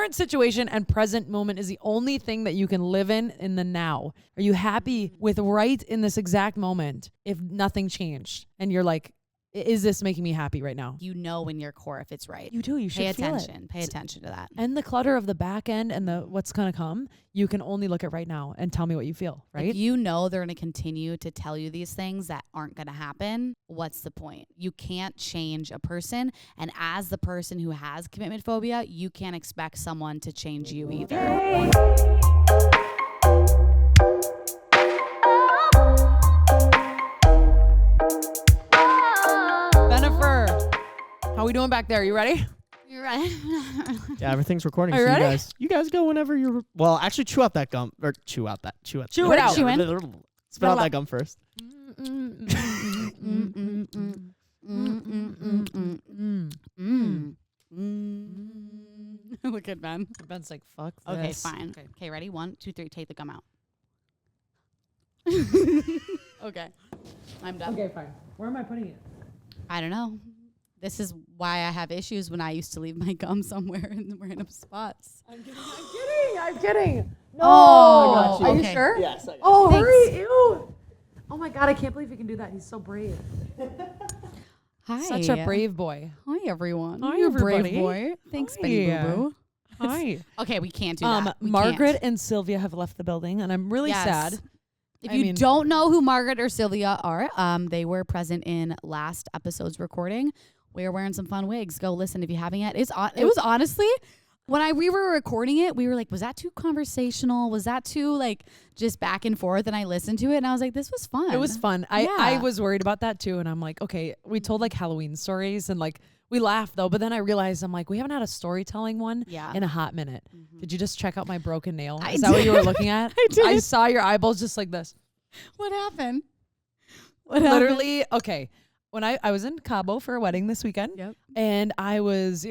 current situation and present moment is the only thing that you can live in the now. Are you happy with right in this exact moment if nothing changed and you're like, is this making me happy right now? You know in your core if it's right. You do. You should pay feel attention. it. Pay attention to that. And the clutter of the back end and the what's going to come, you can only look at right now and tell me what you feel, right? If you know they're going to continue to tell you these things that aren't going to happen, what's the point? You can't change a person. And as the person who has commitment phobia, you can't expect someone to change you either. Yay. How we doing back there? You ready? You're right. Yeah, everything's recording. Are you ready? You guys go whenever you're. Well, actually, chew out that gum or chew it out. Chew it out. Spit out that gum first. Look at Ben. Ben's like, fuck this. Okay, fine. Okay, ready? 1, 2, 3. Take the gum out. Okay, I'm done. Okay, fine. Where am I putting it? I don't know. This is why I have issues when I used to leave my gum somewhere in random spots. I'm kidding. No. Oh, I got you. Are Okay. you sure? Yes. I got Oh, Thanks. hurry. Ew. Oh my God, I can't believe he can do that. He's so brave. Hi. Such a brave boy. Hi, everyone. Hi, You're a brave everybody. boy. Thanks, Hi. Benny Boo Boo. Hi. Okay, we can't do that. We Margaret can't. and Sylvia have left the building, and I'm really Yes. sad. If I you mean- don't know who Margaret or Sylvia are, they were present in last episode's recording. We were wearing some fun wigs. Go listen if you haven't yet. It was honestly, when we were recording it, we were like, was that too conversational? Was that too like just back and forth? And I listened to it and I was like, this was fun. It was fun. Yeah. I was worried about that too, and I'm like, okay, we told like Halloween stories, and like we laughed though, but then I realized I'm like, we haven't had a storytelling one Yeah. in a hot minute. Did you just check out my broken nail? I Is that what you were did. looking at? I did. I saw your eyeballs just like this. What happened? What happened? Literally, okay. When I was in Cabo for a wedding this weekend, Yep. and I was,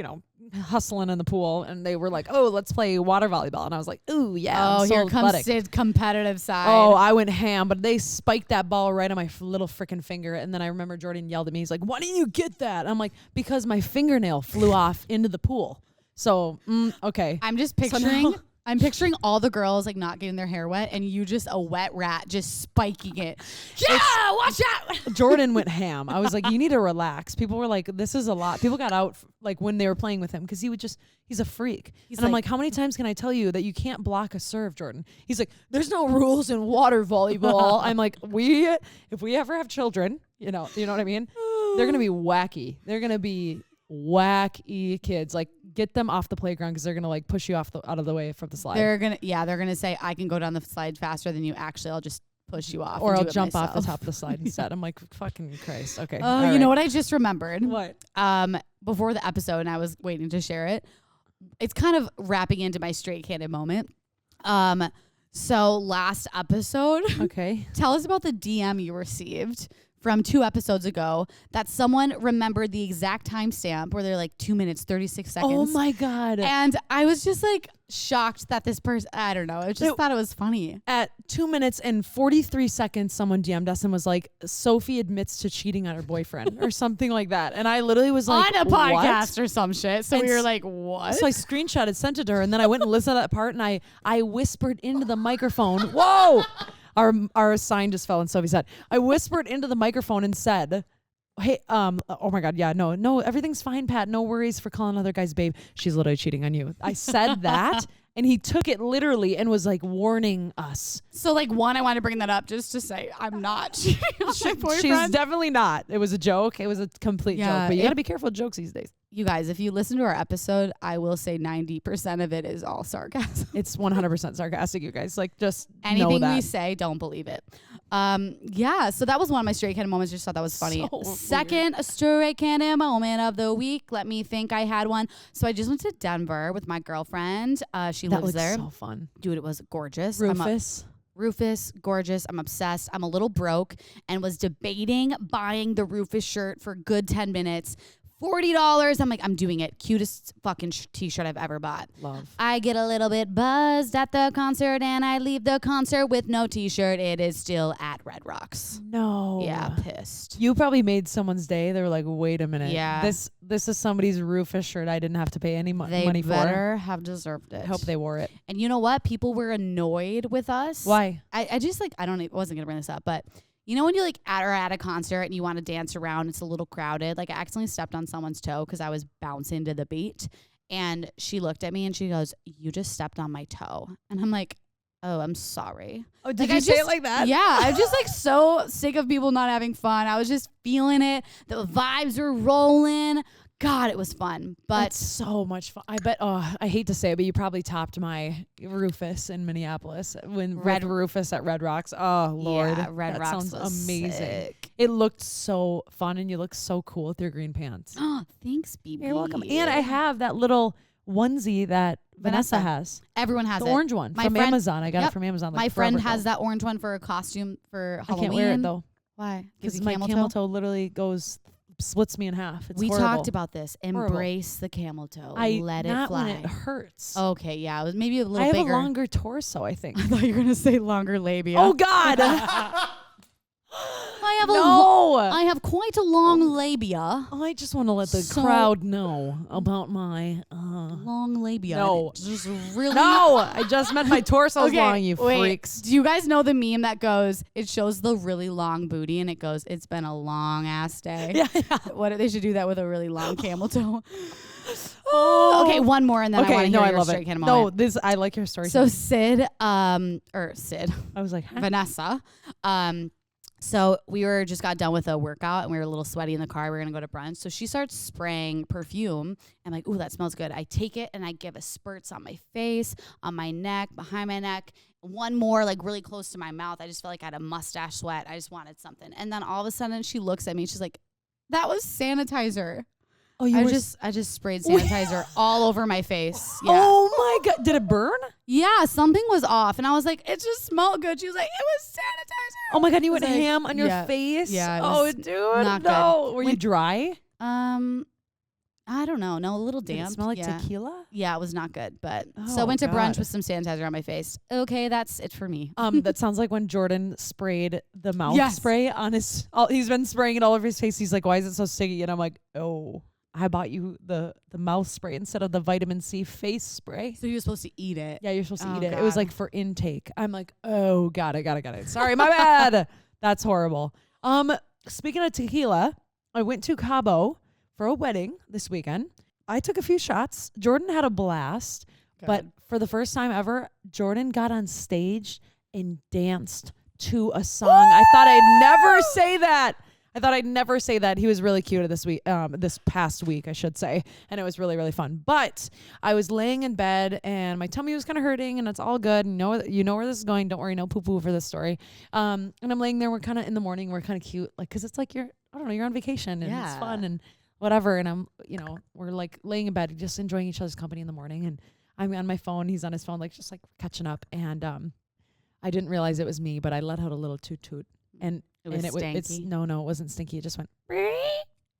hustling in the pool, and they were like, oh, let's play water volleyball. And I was like, ooh, yeah. Oh, I'm so here comes athletic. Syd's competitive side. Oh, I went ham, but they spiked that ball right on my little freaking finger. And then I remember Jordan yelled at me. He's like, why didn't you get that? And I'm like, because my fingernail flew off into the pool. So, okay. I'm just So picturing. now- I'm picturing all the girls like not getting their hair wet, and you just a wet rat just spiking it. Yeah, watch out! Jordan went ham. I was like, you need to relax. People were like, this is a lot. People got out like when they were playing with him because he's a freak. He's And I'm like- like, how many times can I tell you that you can't block a serve, Jordan? He's like, there's no rules in water volleyball. I'm like, if we ever have children, you know what I mean? They're gonna be wacky. They're gonna be wacky kids. Like, get them off the playground because they're gonna like push you out of the way from the slide. They're gonna say I can go down the slide faster than you. Actually, I'll just push you off, or and I'll do it jump off the myself. top of the slide instead. I'm like, fucking Christ. Okay. Oh, you know what I just remembered? What? Before the episode, and I was waiting to share it. It's kind of wrapping into my straight candid moment. So last episode, Okay. tell us about the DM you received from 2 episodes ago that someone remembered the exact timestamp where they're like 2 minutes, 36 seconds. Oh my God. And I was just like shocked that this person, I don't know, I just thought it was funny. At 2 minutes and 43 seconds, someone DM'd us and was like, Sophie admits to cheating on her boyfriend or something like that. And I literally was like, On a podcast what? or some shit. So And we were like, what? So I screenshotted, sent it to her, and then I went and listened to that part, and I whispered into the microphone, whoa! Our sign just fell in Sophie's head. I whispered into the microphone and said, hey, oh my God, yeah, no, everything's fine, Pat. No worries for calling other guys babe. She's literally cheating on you. I said that, and he took it literally and was like warning us. So like one, I want to bring that up just to say I'm not cheating on my boyfriend. She's definitely not. It was a joke. It was a complete Yeah, joke. But you got to be careful with jokes these days. You guys, if you listen to our episode, I will say 90% of it is all sarcasm. It's 100% sarcastic, you guys. Like, just know Anything that. we say, don't believe it. Yeah, so that was one of my straight canon moments. Just thought that was funny. So Second straight canon moment of the week. Let me think I had one. So I just went to Denver with my girlfriend. She That lives looks there. so fun. Dude, it was gorgeous. Rufus, gorgeous. I'm obsessed. I'm a little broke and was debating buying the Rufus shirt for a good 10 minutes. $40. I'm like, I'm doing it. Cutest fucking t-shirt I've ever bought. Love. I get a little bit buzzed at the concert and I leave the concert with no t-shirt. It is still at Red Rocks. No. Yeah, pissed. You probably made someone's day. They were like, wait a minute. Yeah. This is somebody's Rufus shirt. I didn't have to pay any money They for. better have deserved it. I hope they wore it. And you know what? People were annoyed with us. Why? I just like, I wasn't going to bring this up, but you know when you like are at a concert and you want to dance around, it's a little crowded. Like I accidentally stepped on someone's toe because I was bouncing to the beat. And she looked at me and she goes, you just stepped on my toe. And I'm like, oh, I'm sorry. Oh, did Like, you say it like that? Yeah. I'm just like so sick of people not having fun. I was just feeling it. The vibes were rolling. God, it was fun. But That's so much fun. I bet. Oh, I hate to say it, but you probably topped my Rufus in Minneapolis when Red Rufus at Red Rocks. Oh Lord, yeah, Red that Rocks sounds was amazing. sick. It looked so fun, and you look so cool with your green pants. Oh, thanks, BB. You're welcome. And I have that little onesie that Vanessa Vanessa. has. Everyone has The it. orange one My from friend- Amazon. I got Yep. it from Amazon. Like My friend forever has ago. that orange one for a costume for I Halloween. can't wear it though Why? because Gives you my camel camel toe? toe literally splits me in half. It's We horrible. talked about this. Horrible. Embrace the camel toe. I Let it not fly. when it hurts. Okay, yeah, it was maybe a little I have bigger. a longer torso. I think. I thought you were gonna say longer labia. Oh God. I have no. I have quite a long labia. I just want to let the So- crowd know about my. Long labia. No. It's just really. No, I just meant my torso's Okay, long. You wait. freaks. Do you guys know the meme that goes? It shows the really long booty, and it goes, "It's been a long ass day." Yeah. What they should do that with a really long camel toe. Oh. Okay, one more, and then I want to hear I your love straight it. can No, moment. this I like your story. So Syd, Syd, I was like, huh? Vanessa, so we just got done with a workout and we were a little sweaty in the car. We were gonna go to brunch. So she starts spraying perfume. I'm like, ooh, that smells good. I take it and I give a spurts on my face, on my neck, behind my neck. One more, like really close to my mouth. I just felt like I had a mustache sweat. I just wanted something. And then all of a sudden she looks at me. She's like, that was sanitizer. Oh, you I were just sprayed sanitizer all over my face. Yeah. Oh my God! Did it burn? Yeah, something was off. And I was like, it just smelled good. She was like, it was sanitizer. Oh my God! You went was like- ham on your yeah. face. Yeah, it Oh, was dude, not good. no. Were you When- dry? I don't know. No, a little Did damp. it smell like yeah. tequila? Yeah, it was not good. But so I Oh, went to brunch God. with some sanitizer on my face. Okay, that's it for me. That sounds like when Jordan sprayed the mouth Yes. spray on his. He's been spraying it all over his face. He's like, "Why is it so sticky?" And I'm like, "Oh, I bought you the mouth spray instead of the vitamin C face spray." So you were supposed to eat it. Yeah, you're supposed to Oh, eat it. It was God. like for intake. I'm like, "Oh, got it. Sorry, my bad." That's horrible. Speaking of tequila, I went to Cabo for a wedding this weekend. I took a few shots. Jordan had a blast. But for the first time ever, Jordan got on stage and danced to a song. I thought I'd never say that. He was really cute this past week, I should say. And it was really, really fun. But I was laying in bed and my tummy was kind of hurting and it's all good. You know where this is going. Don't worry, no poo-poo for this story. And I'm laying there. We're kind of in the morning. We're kind of cute. Like, cause it's like you're on vacation and it's fun and whatever. And I'm, we're like laying in bed, just enjoying each other's company in the morning. And I'm on my phone. He's on his phone, like just like catching up. And I didn't realize it was me, but I let out a little toot toot. And It was stanky. No, it wasn't stinky. It just went.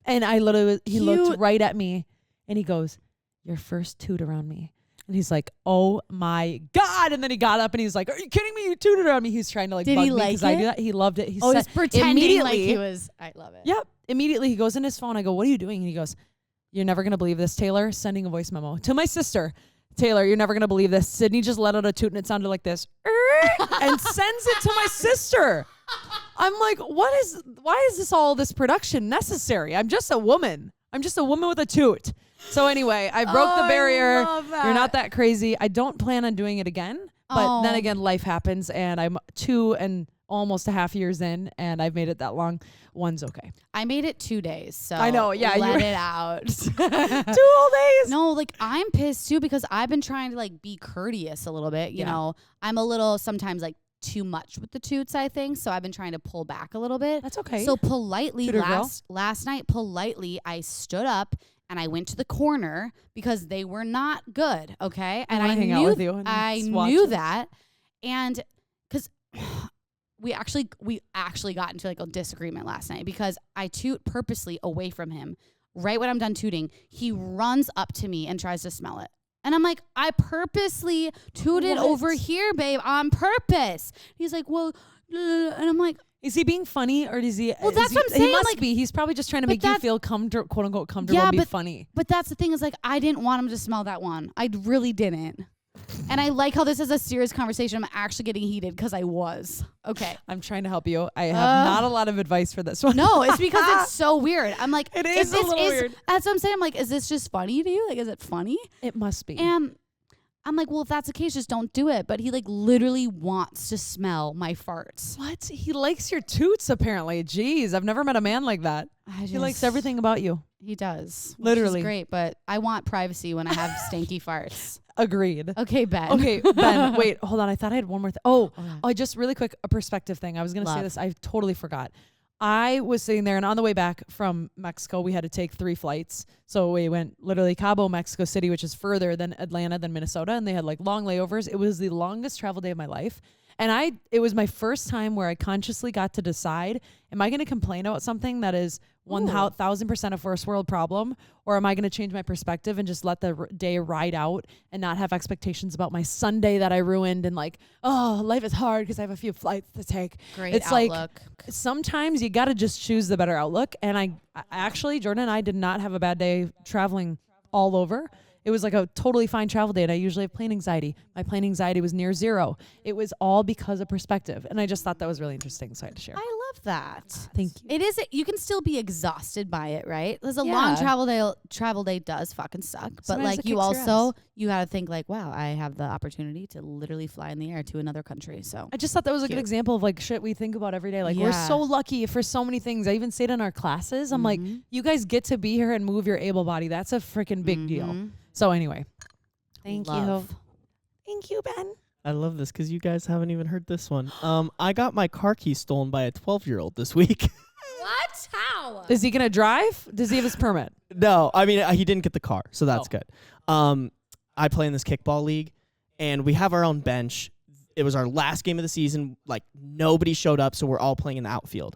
And he Cute. looked right at me, and he goes, "Your first toot around me." And he's like, "Oh my God!" And then he got up and he's like, "Are you kidding me? You tooted around me." He's trying to like Did bug he me like because I do it? that. He loved it. He Oh, said, he's pretending like immediately- he was. I love it. Yep. Immediately he goes in his phone. I go, "What are you doing?" And he goes, "You're never gonna believe this, Taylor." Sending a voice memo to my sister. "Taylor, you're never gonna believe this. Sydney just let out a toot and it sounded like this," and sends it to my sister. I'm like, why is all this production necessary? I'm just a woman with a toot. So anyway, I broke the barrier. You're not that crazy. I don't plan on doing it again. But then again, life happens and I'm 2 and almost a half years in and I've made it that long. One's okay. I made it 2 days. So I know, yeah, you let were- it out. 2 whole days. No, like I'm pissed too because I've been trying to like be courteous a little bit. You Yeah. know, I'm a little sometimes like too much with the toots, I think. So I've been trying to pull back a little bit. That's okay. So politely Tooter girl. last night, I stood up and I went to the corner because they were not good. Okay. And wanna I hang out knew with you and I just watch knew this. that. And because we actually got into like a disagreement last night because I toot purposely away from him right when I'm done tooting, he runs up to me and tries to smell it. And I'm like, I purposely tooted over here, babe, on purpose. He's like, well, and I'm like, is he being funny or is he? Well, that's what I'm saying. He must like, be. He's probably just trying to make you feel quote unquote comfortable yeah, and be funny. But that's the thing is like, I didn't want him to smell that one. I really didn't. And I like how this is a serious conversation. I'm actually getting heated because I was. Okay. I'm trying to help you. I have not a lot of advice for this one. No, it's because it's so weird. I'm like, it is a little weird. That's what I'm saying. I'm like, is this just funny to you? Like, is it funny? It must be. And I'm like, well, if that's the case, just don't do it. But he like literally wants to smell my farts. What? He likes your toots, apparently. Jeez, I've never met a man like that. He likes everything about you. He does. Literally. Which is great, but I want privacy when I have stanky farts. Agreed. Okay, Ben. Okay, Ben, wait, hold on. I thought I had one more thing. Oh, just really quick, a perspective thing. I was going to say this. I totally forgot. I was sitting there, and on the way back from Mexico, we had to take 3 flights. So we went literally Cabo, Mexico City, which is further than Atlanta, than Minnesota, and they had like long layovers. It was the longest travel day of my life. And it was my first time where I consciously got to decide, am I going to complain about something that is 1,000% a first world problem, or am I going to change my perspective and just let the day ride out and not have expectations about my Sunday that I ruined and like, oh, life is hard because I have a few flights to take. Great it's outlook. like sometimes you got to just choose the better outlook. And I actually, Jordan and I did not have a bad day traveling all over. It was like a totally fine travel day, and I usually have plane anxiety. My plane anxiety was near zero. It was all because of perspective, and I just thought that was really interesting, so I had to share. I love that. Thank you. It is. You can still be exhausted by it, right? There's a long travel day does fucking suck, but Sometimes like it you kicks your also ass. you gotta think like, wow, I have the opportunity to literally fly in the air to another country. So I just thought that was a good Cute. example of like shit we think about every day. Like we're Yeah. so lucky for so many things. I even say it in our classes. I'm like, you guys get to be here and move your able body. That's a freaking big deal. So anyway. Thank you. Thank you, Ben. I love this because you guys haven't even heard this one. I got my car keys stolen by a 12-year-old this week. What? How? Is he gonna drive? Does he have his permit? No, I mean, he didn't get the car, so that's good. I play in this kickball league, and we have our own bench. It was our last game of the season. Like, nobody showed up, so we're all playing in the outfield.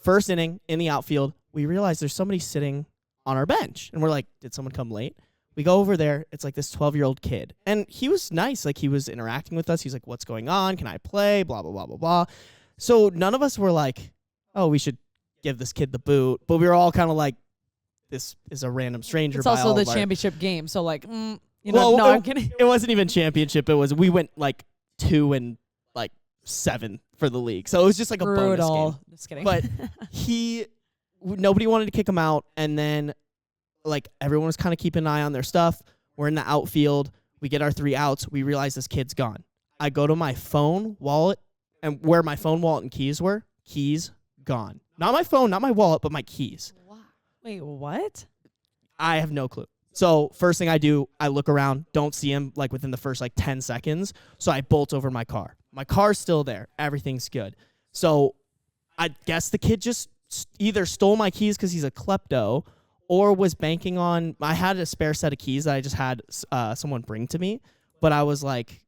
First inning, in the outfield, we realize there's somebody sitting on our bench, and we're like, did someone come late? We go over there. It's like this 12-year-old kid. And he was nice. Like, he was interacting with us. He's like, what's going on? Can I play? Blah, blah, blah, blah, blah. So none of us were like, oh, we should give this kid the boot. But we were all kind of like, this is a random stranger. It's also the championship game. So, like, I'm kidding. It wasn't even championship. We went, like, 2-7 for the league. So it was just like a bonus game. Just kidding. But nobody wanted to kick him out. And then, like, everyone was kind of keeping an eye on their stuff. We're in the outfield. We get our 3 outs. We realize this kid's gone. I go to my phone, wallet, and where my phone, wallet, and keys were, keys gone. Not my phone, not my wallet, but my keys. Wait, what? I have no clue. So first thing I do, I look around, don't see him like within the first like 10 seconds. So I bolt over my car. My car's still there. Everything's good. So I guess the kid just either stole my keys because he's a klepto, or was banking on, I had a spare set of keys that I just had someone bring to me. But I was like,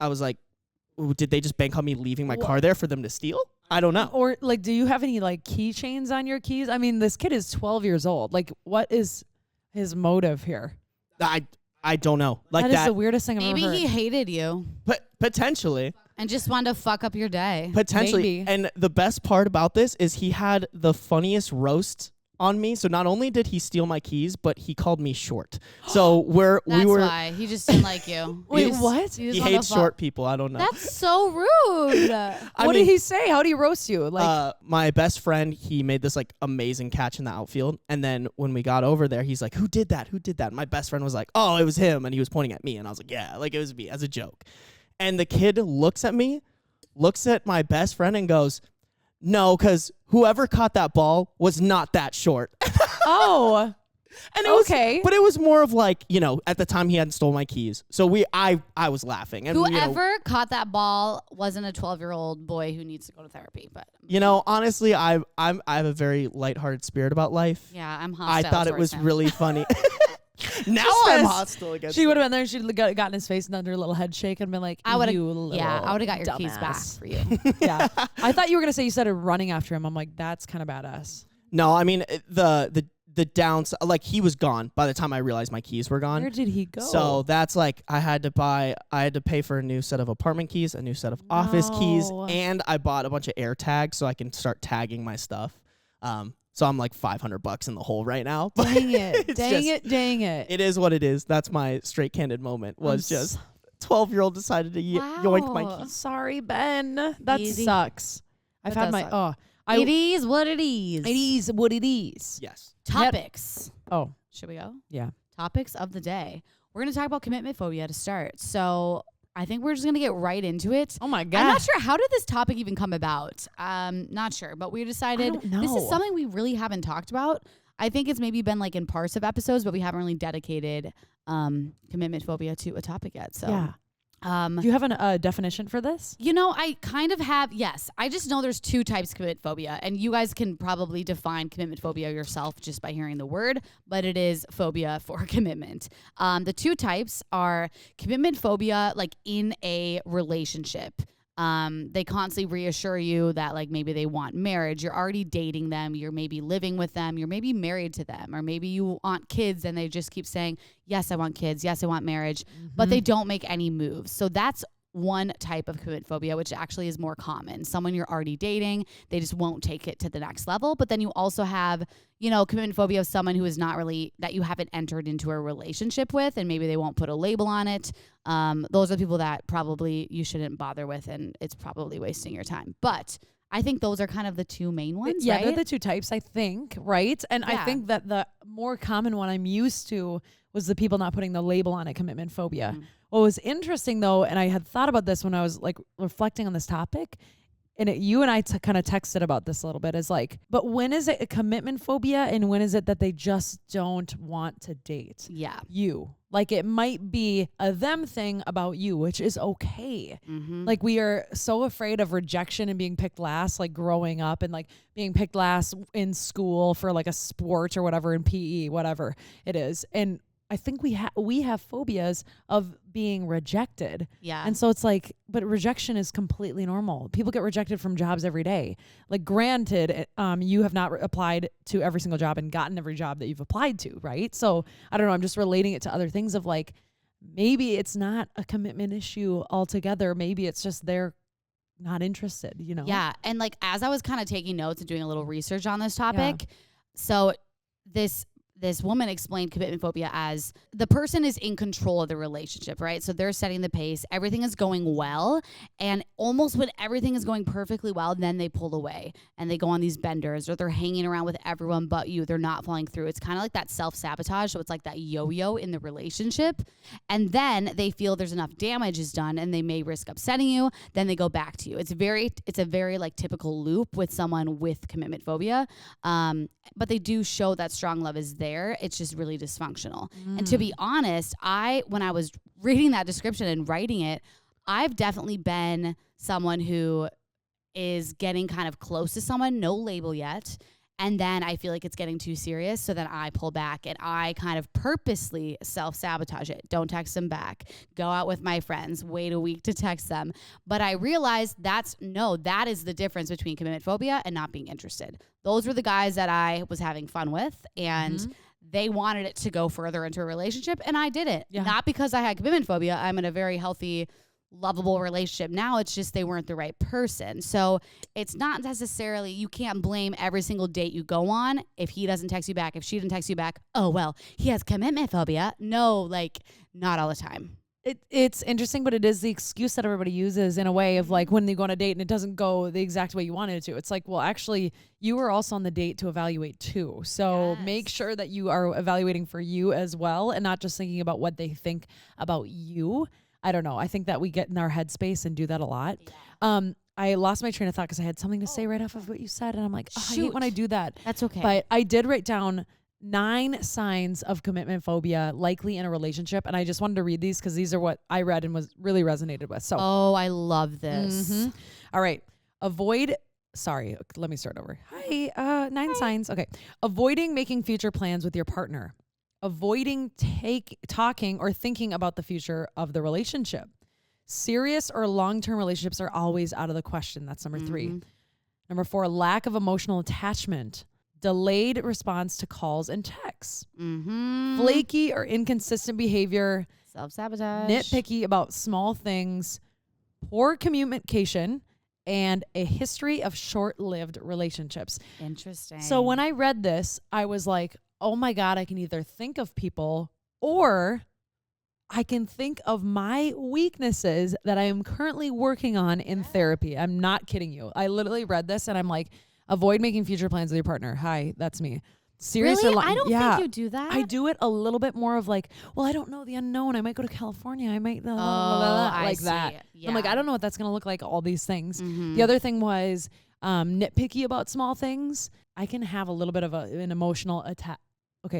ooh, did they just bank on me leaving my car there for them to steal? I don't know. Or like, do you have any like keychains on your keys? I mean, this kid is 12 years old. Like, what is his motive here? I don't know. Like that is the weirdest thing I've ever heard. Maybe he hated you But potentially. and just wanted to fuck up your day. Potentially. Maybe. And the best part about this is he had the funniest roast on me. So not only did he steal my keys, but he called me short. So That's why. He just didn't like you. Wait, what? He hates short people. I don't know. That's so rude. What did he say? How did he roast you? Like, my best friend, he made this like amazing catch in the outfield. And then when we got over there, he's like, who did that? Who did that? My best friend was like, oh, it was him. And he was pointing at me. And I was like, yeah, like it was me as a joke. And the kid looks at me, looks at my best friend and goes, no, because whoever caught that ball was not that short. oh, and it was, okay. But it was more of like, you know, at the time he hadn't stole my keys. So I was laughing. And Whoever caught that ball wasn't a 12-year-old boy who needs to go to therapy. But honestly, I have a very lighthearted spirit about life. yeah, I'm hostile. I thought it was him. really funny. Now Just I'm as hostile against she would have been there. She'd gotten his face and done her little head shake and been like, I would have. you Yeah, I would have got your dumbass. keys back for you. Yeah. I thought you were going to say you started running after him. I'm like, that's kind of badass. No, I mean the the downside, like he was gone by the time I realized my keys were gone. Where did he go? So that's like I had to pay for a new set of apartment keys, a new set of office keys, and I bought a bunch of air tags so I can start tagging my stuff. So I'm like $500 in the hole right now. Dang it. Dang it. It is what it is. That's my straight candid moment was just 12-year-old decided to yoink my keys. Sorry, Ben. That sucks. I've had my it is what it is. It is what it is. Yes. Topics. Oh, should we go? Yeah. Topics of the day. We're going to talk about commitment phobia to start. So I think we're just going to get right into it. Oh my God. I'm not sure. How did this topic even come about? Not sure, but we decided this is something we really haven't talked about. I think it's maybe been like in parts of episodes, but we haven't really dedicated commitment phobia to a topic yet. So yeah. Do you have a definition for this? You know, I kind of have, yes. I just know there's 2 types of commitment phobia, and you guys can probably define commitment phobia yourself just by hearing the word, but it is phobia for commitment. The 2 types are commitment phobia, like in a relationship. They constantly reassure you that like maybe they want marriage. You're already dating them. You're maybe living with them. You're maybe married to them, or maybe you want kids and they just keep saying, yes, I want kids. Yes, I want marriage, but they don't make any moves. So that's one type of commitment phobia, which actually is more common. Someone you're already dating, they just won't take it to the next level. But then you also have, you know, commitment phobia of someone who is not really, that you haven't entered into a relationship with, and maybe they won't put a label on it. Those are people that probably you shouldn't bother with, and it's probably wasting your time. But I think those are kind of the 2 main ones, yeah, right? they're the 2 types, I think, right? And Yeah. I think that the more common one I'm used to was the people not putting the label on it, commitment phobia. What was interesting, though, and I had thought about this when I was like reflecting on this topic, and you and I kind of texted about this a little bit, is like, but when is it a commitment phobia and when is it that they just don't want to date Yeah. you? Like it might be a them thing about you, which is okay. Like we are so afraid of rejection and being picked last, like growing up and like being picked last in school for like a sport or whatever, in PE, whatever it is. And I think we have phobias of being rejected. Yeah. And so it's like, but rejection is completely normal. People get rejected from jobs every day. Like granted, you have not applied to every single job and gotten every job that you've applied to, right? So I don't know, I'm just relating it to other things of like, maybe it's not a commitment issue altogether. Maybe it's just they're not interested, you know? Yeah. And like, as I was kind of taking notes and doing a little research on this topic, so this woman explained commitment phobia as the person is in control of the relationship, right? So they're setting the pace. Everything is going well. And almost when everything is going perfectly well, then they pull away and they go on these benders, or they're hanging around with everyone but you. They're not following through. It's kind of like that self-sabotage. So it's like that yo-yo in the relationship. And then they feel there's enough damage is done and they may risk upsetting you. Then they go back to you. It's a very like typical loop with someone with commitment phobia. But they do show that strong love is there. It's just really dysfunctional. And to be honest, when I was reading that description and writing it, I've definitely been someone who is getting kind of close to someone, no label yet. And then I feel like it's getting too serious. So then I pull back and I kind of purposely self-sabotage it. Don't text them back. Go out with my friends. Wait a week to text them. But I realized that is the difference between commitment phobia and not being interested. Those were the guys that I was having fun with, and they wanted it to go further into a relationship, and I didn't. Yeah. Not because I had commitment phobia. I'm in a very healthy, lovable relationship now. It's just they weren't the right person. So it's not necessarily, you can't blame every single date you go on if he doesn't text you back, if she didn't text you back. Oh, well, he has commitment phobia. No, like not all the time. It's interesting, but it is the excuse that everybody uses in a way of like when they go on a date and it doesn't go the exact way you wanted it to. It's like, well, actually, you were also on the date to evaluate too. So make sure that you are evaluating for you as well and not just thinking about what they think about you. I don't know. I think that we get in our headspace and do that a lot. Yeah. I lost my train of thought because I had something to say right off of what you said. And I'm like, I hate when I do that. That's okay. But I did write down 9 signs of commitment phobia likely in a relationship. And I just wanted to read these because these are what I read and was really resonated with. So, I love this. All right. Let me start over. Hi, 9 signs. Okay. Avoiding making future plans with your partner. Avoiding talking or thinking about the future of the relationship. Serious or long-term relationships are always out of the question. That's number 3. Number 4, lack of emotional attachment. delayed response to calls and texts, Mm-hmm. flaky or inconsistent behavior, Self-sabotage. nitpicky about small things, poor communication, and a history of short-lived relationships. Interesting. So when I read this, I was like, oh my God, I can either think of people or I can think of my weaknesses that I am currently working on in therapy. I'm not kidding you. I literally read this and I'm like, avoid making future plans with your partner. Hi, that's me. Serious really? or I don't yeah. think you do that. I do it a little bit more of like, well, I don't know the unknown. I might go to California. I might I like see. that. Yeah. I'm like, I don't know what that's going to look like, all these things. Mhm. The other thing was nitpicky about small things. I can have a little bit of an emotional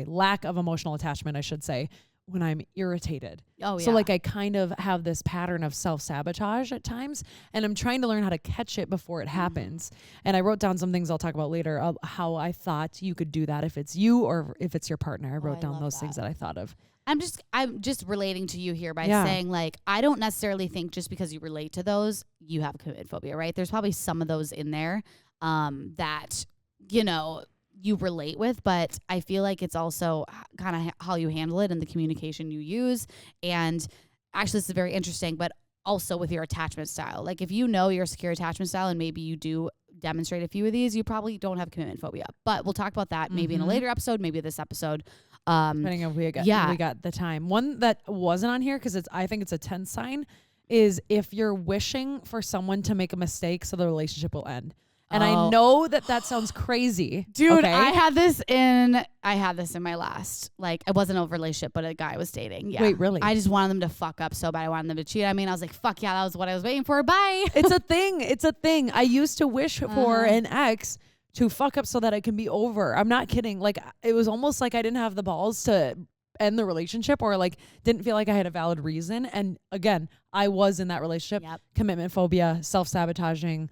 lack of emotional attachment, I should say, when I'm irritated. Oh, yeah. So like I kind of have this pattern of self-sabotage at times, and I'm trying to learn how to catch it before it happens. And I wrote down some things I'll talk about later of how I thought you could do that if it's you or if it's your partner. I wrote I down love those things that I thought of. I'm just relating to you here by Yeah. saying, like, I don't necessarily think just because you relate to those, you have commitment phobia, right? There's probably some of those in there that, you know, you relate with, but I feel like it's also kind of how you handle it and the communication you use. And actually, this is very interesting, but also with your attachment style. Like if you know your secure attachment style and maybe you do demonstrate a few of these, you probably don't have commitment phobia. But we'll talk about that maybe in a later episode, maybe this episode. Depending on if we got the time. One that wasn't on here because I think it's a 10 sign is if you're wishing for someone to make a mistake so the relationship will end. And I know that sounds crazy. Dude, okay? I had this in my last, like, it wasn't a relationship, but a guy I was dating. Yeah. Wait, really? I just wanted them to fuck up so bad. I wanted them to cheat. I mean, I was like, fuck yeah, that was what I was waiting for. Bye. It's a thing. It's a thing. I used to wish for an ex to fuck up so that it can be over. I'm not kidding. Like, it was almost like I didn't have the balls to end the relationship or like didn't feel like I had a valid reason. And again, I was in that relationship. Yep. Commitment phobia, self-sabotaging,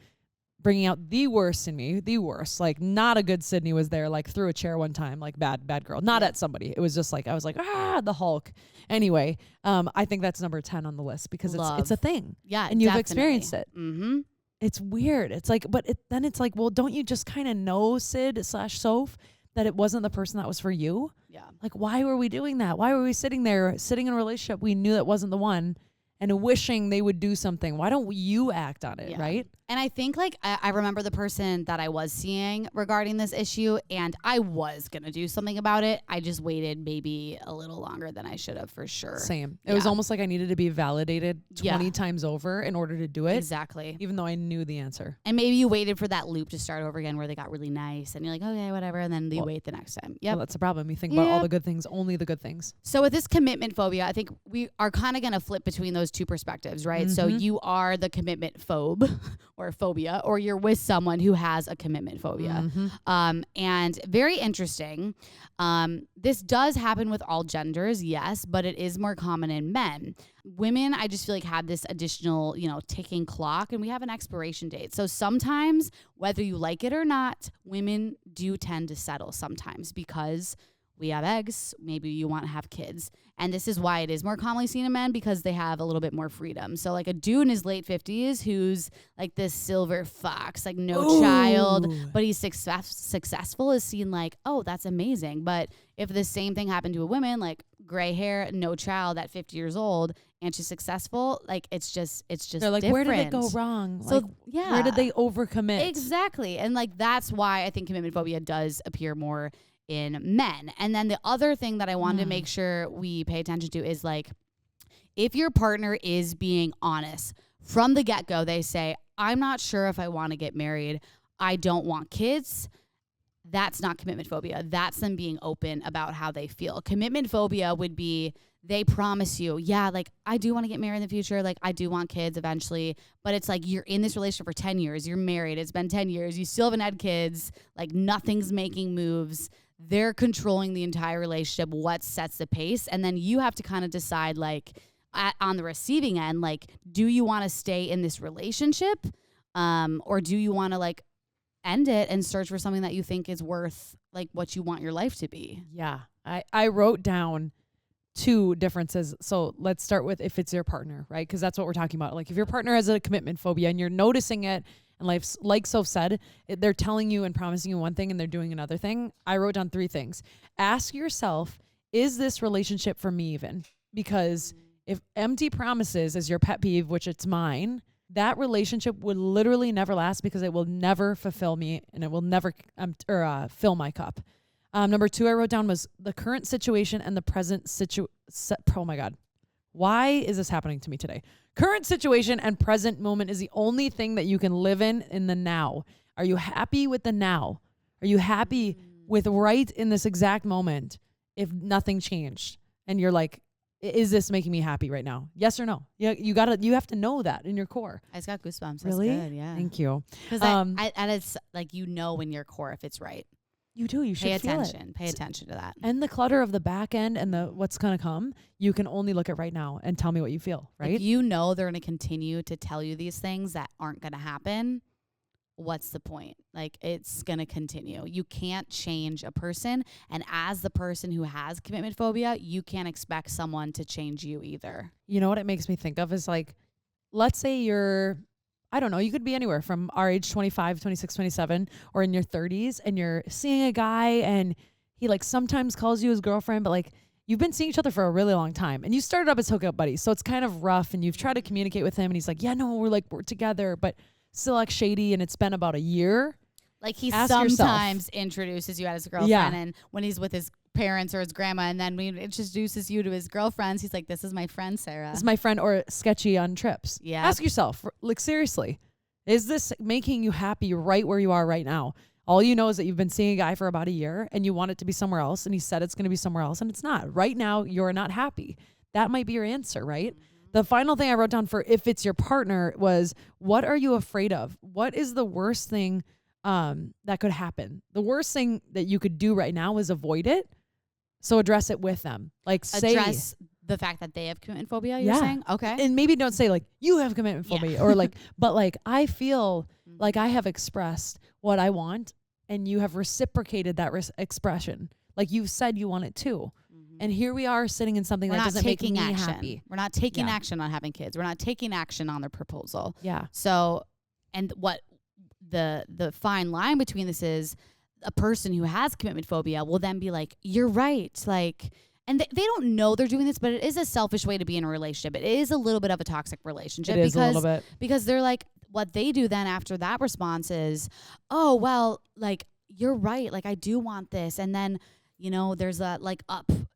bringing out the worst in me, the worst. Like not a good Sydney was there, like threw a chair one time, like bad girl. Not at somebody. It was just like, I was like, the Hulk. Anyway, I think that's number 10 on the list because it's a thing. Yeah. And you've experienced it. Mm-hmm. It's weird. It's like, but then it's like, well, don't you just kind of know Syd/Soph that it wasn't the person that was for you? Yeah. Like, why were we doing that? Why were we sitting in a relationship we knew that wasn't the one and wishing they would do something? Why don't you act on it, right? And I think like I remember the person that I was seeing regarding this issue and I was going to do something about it. I just waited maybe a little longer than I should have for sure. Same. It was almost like I needed to be validated 20 times over in order to do it. Exactly. Even though I knew the answer. And maybe you waited for that loop to start over again where they got really nice and you're like, okay, whatever. And then you wait the next time. Yep. Well, that's the problem. You think about all the good things, only the good things. So with this commitment phobia, I think we are kind of going to flip between those two perspectives, right? So you are the commitment phobe or phobia, or you're with someone who has a commitment phobia. And very interesting. This does happen with all genders, yes, but it is more common in men. Women, I just feel like have this additional, ticking clock and we have an expiration date. So sometimes, whether you like it or not, women do tend to settle sometimes because we have eggs, maybe you want to have kids. And this is why it is more commonly seen in men because they have a little bit more freedom. So like a dude in his late 50s who's like this silver fox, like no child, but he's successful is seen like, oh, that's amazing. But if the same thing happened to a woman, like gray hair, no child at 50 years old, and she's successful, like it's just They're like, different. where did it go wrong? So like, where did they overcommit? Exactly. And like that's why I think commitment phobia does appear more in men. And then the other thing that I wanted to make sure we pay attention to is like, if your partner is being honest from the get-go, they say, I'm not sure if I want to get married. I don't want kids. That's not commitment phobia. That's them being open about how they feel. Commitment phobia would be they promise you, yeah, like I do want to get married in the future. Like I do want kids eventually, but it's like you're in this relationship for 10 years. You're married. It's been 10 years. You still haven't had kids. Like nothing's making moves. They're controlling the entire relationship, what sets the pace. And then you have to kind of decide like on the receiving end, like, do you want to stay in this relationship? Or do you want to like end it and search for something that you think is worth like what you want your life to be? Yeah. I wrote down 2 differences. So let's start with if it's your partner, right? Because that's what we're talking about. Like if your partner has a commitment phobia and you're noticing it and life's like Soph said, they're telling you and promising you one thing and they're doing another thing. I wrote down 3 things. Ask yourself, is this relationship for me even? Because if empty promises is your pet peeve, which it's mine, that relationship would literally never last because it will never fulfill me and it will never fill my cup. Number 2 I wrote down was the current situation and the present oh my God. Why is this happening to me today? Current situation and present moment is the only thing that you can live in the now. Are you happy with the now? Are you happy with right in this exact moment if nothing changed? And you're like, is this making me happy right now? Yes or no? Yeah, you have to know that in your core. I just got goosebumps. Really? That's good, yeah. Thank you. Because and it's like, you know, in your core if it's right. You do. You should pay feel attention. it. Pay attention to that. And the clutter of the back end and the what's gonna come, you can only look at right now and tell me what you feel, right? If you know they're gonna continue to tell you these things that aren't gonna happen, what's the point? Like, it's gonna continue. You can't change a person, and as the person who has commitment phobia, you can't expect someone to change you either. You know what it makes me think of is like, let's say you're, I don't know, you could be anywhere from our age, 25, 26, 27, or in your 30s, and you're seeing a guy and he like sometimes calls you his girlfriend, but like you've been seeing each other for a really long time and you started up as hookup buddies. So it's kind of rough and you've tried to communicate with him and he's like, yeah, no, we're together, but still like shady, and it's been about a year. Like, he Ask sometimes yourself. introduces you as his girlfriend, Yeah. and when he's with his parents or his grandma, and then when he introduces you to his girlfriends, he's like, this is my friend Sarah. This is my friend, or sketchy on trips. Yeah. Ask yourself, like, seriously, is this making you happy right where you are right now? All you know is that you've been seeing a guy for about a year and you want it to be somewhere else, and he said it's going to be somewhere else, and it's not. Right now, you're not happy. That might be your answer, right? The final thing I wrote down for if it's your partner was, what are you afraid of? What is the worst thing that could happen? The worst thing that you could do right now is avoid it. So address it with them. Like, Address the fact that they have commitment phobia, you're saying? Okay. And maybe don't say like, you have commitment phobia, or like, but like, I feel like I have expressed what I want and you have reciprocated that expression. Like, you said you want it too. And here we are sitting in something that doesn't make me happy. We're not taking action on having kids. We're not taking action on their proposal. Yeah. So, and what the fine line between this is, a person who has commitment phobia will then be like, you're right. Like, and they don't know they're doing this, but it is a selfish way to be in a relationship. It is a little bit of a toxic relationship. It is a little bit. Because they're like, what they do then after that response is, oh, well, like, you're right. Like, I do want this. And then, you know, there's a like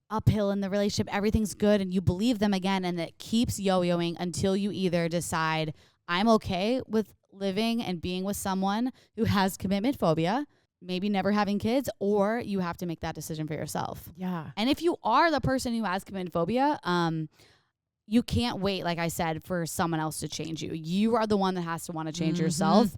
uphill in the relationship. Everything's good. And you believe them again. And it keeps yo-yoing until you either decide, I'm okay with living and being with someone who has commitment phobia, maybe never having kids, or you have to make that decision for yourself. Yeah. And if you are the person who has commitment phobia, you can't wait, like I said, for someone else to change you. You are the one that has to want to change yourself.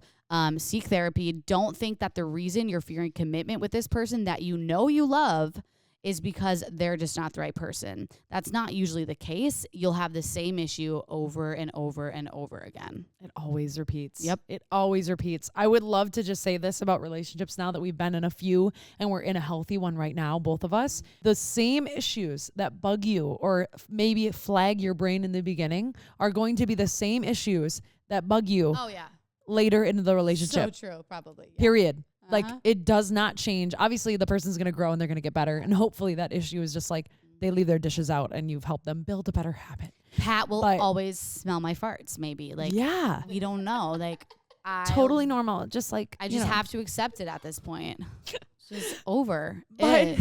Seek therapy. Don't think that the reason you're fearing commitment with this person that you know you love is because they're just not the right person. That's not usually the case. You'll have the same issue over and over and over again. It always repeats. Yep. It always repeats. I would love to just say this about relationships now that we've been in a few and we're in a healthy one right now, both of us. The same issues that bug you or maybe flag your brain in the beginning are going to be the same issues that bug you later into the relationship. So true, probably. Yeah. Period. Like, it does not change. Obviously, the person's going to grow and they're going to get better. And hopefully that issue is just like they leave their dishes out and you've helped them build a better habit. Pat will always smell my farts, maybe. Like, yeah. We don't know. Like, totally normal. Just like, I just have to accept it at this point. It's just over. But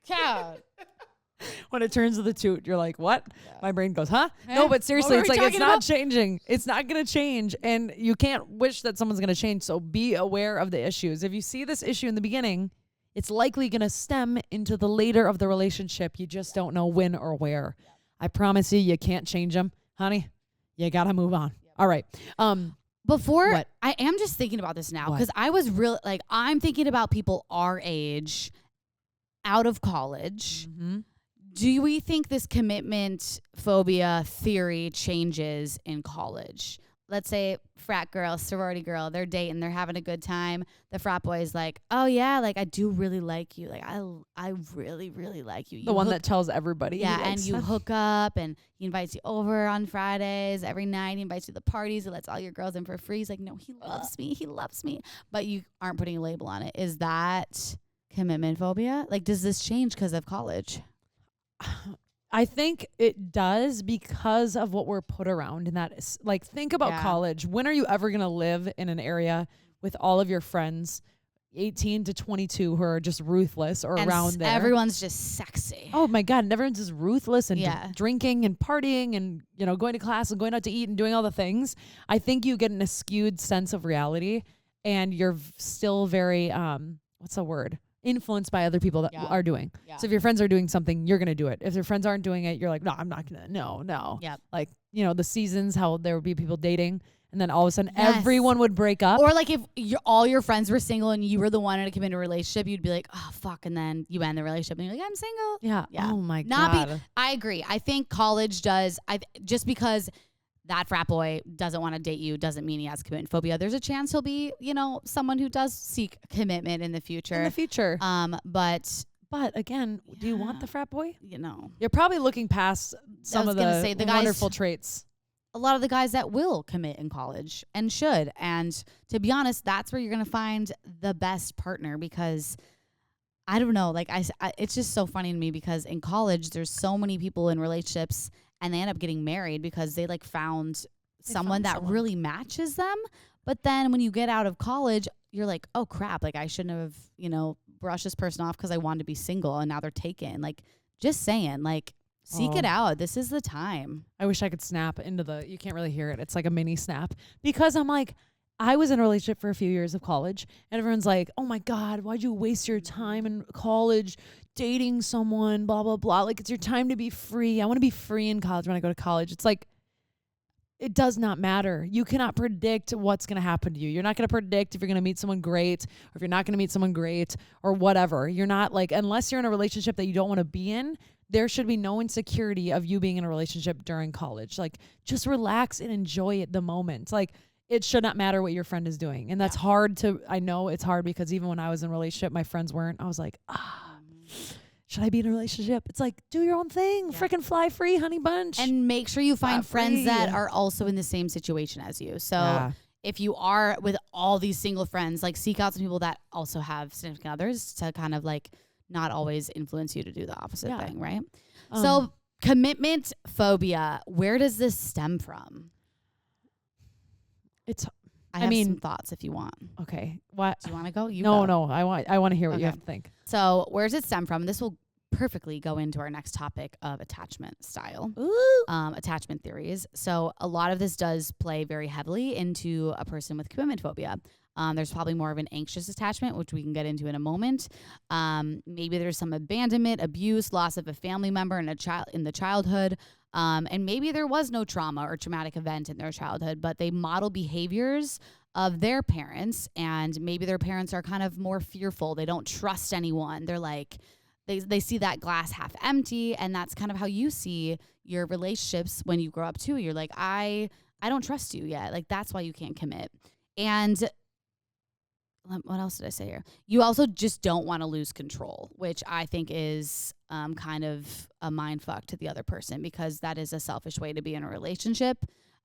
God. when it turns to the toot, you're like, what? Yeah. My brain goes, huh? Yeah. No, but seriously, it's like, it's not about? changing. It's not going to change. And you can't wish that someone's going to change. So be aware of the issues. If you see this issue in the beginning, it's likely going to stem into the later of the relationship. You just don't know when or where. I promise you can't change them. Honey, you got to move on. All right. Before, what? I am just thinking about this now because I was really, like, I'm thinking about people our age out of college. Do we think this commitment phobia theory changes in college? let's say frat girl, sorority girl, they're dating, they're having a good time. The frat boy is like, oh yeah, like I do really like you. Like I really, really like you. The one that tells everybody. Yeah, and you hook up and he invites you over on Fridays every night. He invites you to the parties. He lets all your girls in for free. He's like, no, he loves me. He loves me. But you aren't putting a label on it. Is that commitment phobia? Like, does this change because of college? I think it does because of what we're put around. And that is like, think about college. When are you ever going to live in an area with all of your friends, 18 to 22, who are just ruthless or around there? Everyone's just sexy. Oh my God. And everyone's just ruthless and drinking and partying and, you know, going to class and going out to eat and doing all the things. I think you get an skewed sense of reality and you're still very, what's the word? Influenced by other people that are doing. Yeah. So if your friends are doing something, you're going to do it. If your friends aren't doing it, you're like, no, I'm not going to. No. Yep. Like, you know, the seasons, how there would be people dating and then all of a sudden everyone would break up. Or like if all your friends were single and you were the one in a committed relationship, you'd be like, oh, fuck. And then you end the relationship and you're like, I'm single. Yeah. Oh my God. I agree. I think college does, just because that frat boy doesn't want to date you doesn't mean he has commitment phobia. There's a chance he'll be, you know, someone who does seek commitment in the future. But again, do you want the frat boy? You know, you're probably looking past some of the wonderful traits. A lot of the guys that will commit in college and should. And to be honest, that's where you're going to find the best partner because I don't know, like it's just so funny to me because in college, there's so many people in relationships and they end up getting married because they like found someone that really matches them. But then when you get out of college, you're like, oh crap, like I shouldn't have, you know, brushed this person off because I wanted to be single and now they're taken. Like, just saying, like, seek it out. This is the time. I wish I could snap into you can't really hear it. It's like a mini snap because I'm like, I was in a relationship for a few years of college and everyone's like, oh my God, why'd you waste your time in college dating someone, blah, blah, blah. Like, it's your time to be free. I want to be free in college when I go to college. It's like, it does not matter. You cannot predict what's going to happen to you. You're not going to predict if you're going to meet someone great or if you're not going to meet someone great or whatever. You're not like, unless you're in a relationship that you don't want to be in, there should be no insecurity of you being in a relationship during college. Like, just relax and enjoy it the moment. Like, it should not matter what your friend is doing. And that's hard I know it's hard because even when I was in a relationship, my friends weren't. I was like, should I be in a relationship? It's like, do your own thing. Freaking fly free, honey bunch. And make sure you find friends that are also in the same situation as you. So if you are with all these single friends, like seek out some people that also have significant others to kind of like not always influence you to do the opposite thing, right? So commitment phobia, where does this stem from? I have some thoughts if you want. Okay. What? Do you want to go? No. I want to hear what you have to think. So where does it stem from? This will perfectly go into our next topic of attachment style, attachment theories. So a lot of this does play very heavily into a person with commitment phobia. There's probably more of an anxious attachment, which we can get into in a moment. Maybe there's some abandonment, abuse, loss of a family member in the childhood. And maybe there was no trauma or traumatic event in their childhood, but they model behaviors of their parents, and maybe their parents are kind of more fearful. They don't trust anyone. They're like, they see that glass half empty, and that's kind of how you see your relationships when you grow up too. You're like, I don't trust you yet. Like, that's why you can't commit. And what else did I say here? You also just don't want to lose control, which I think is kind of a mind fuck to the other person because that is a selfish way to be in a relationship.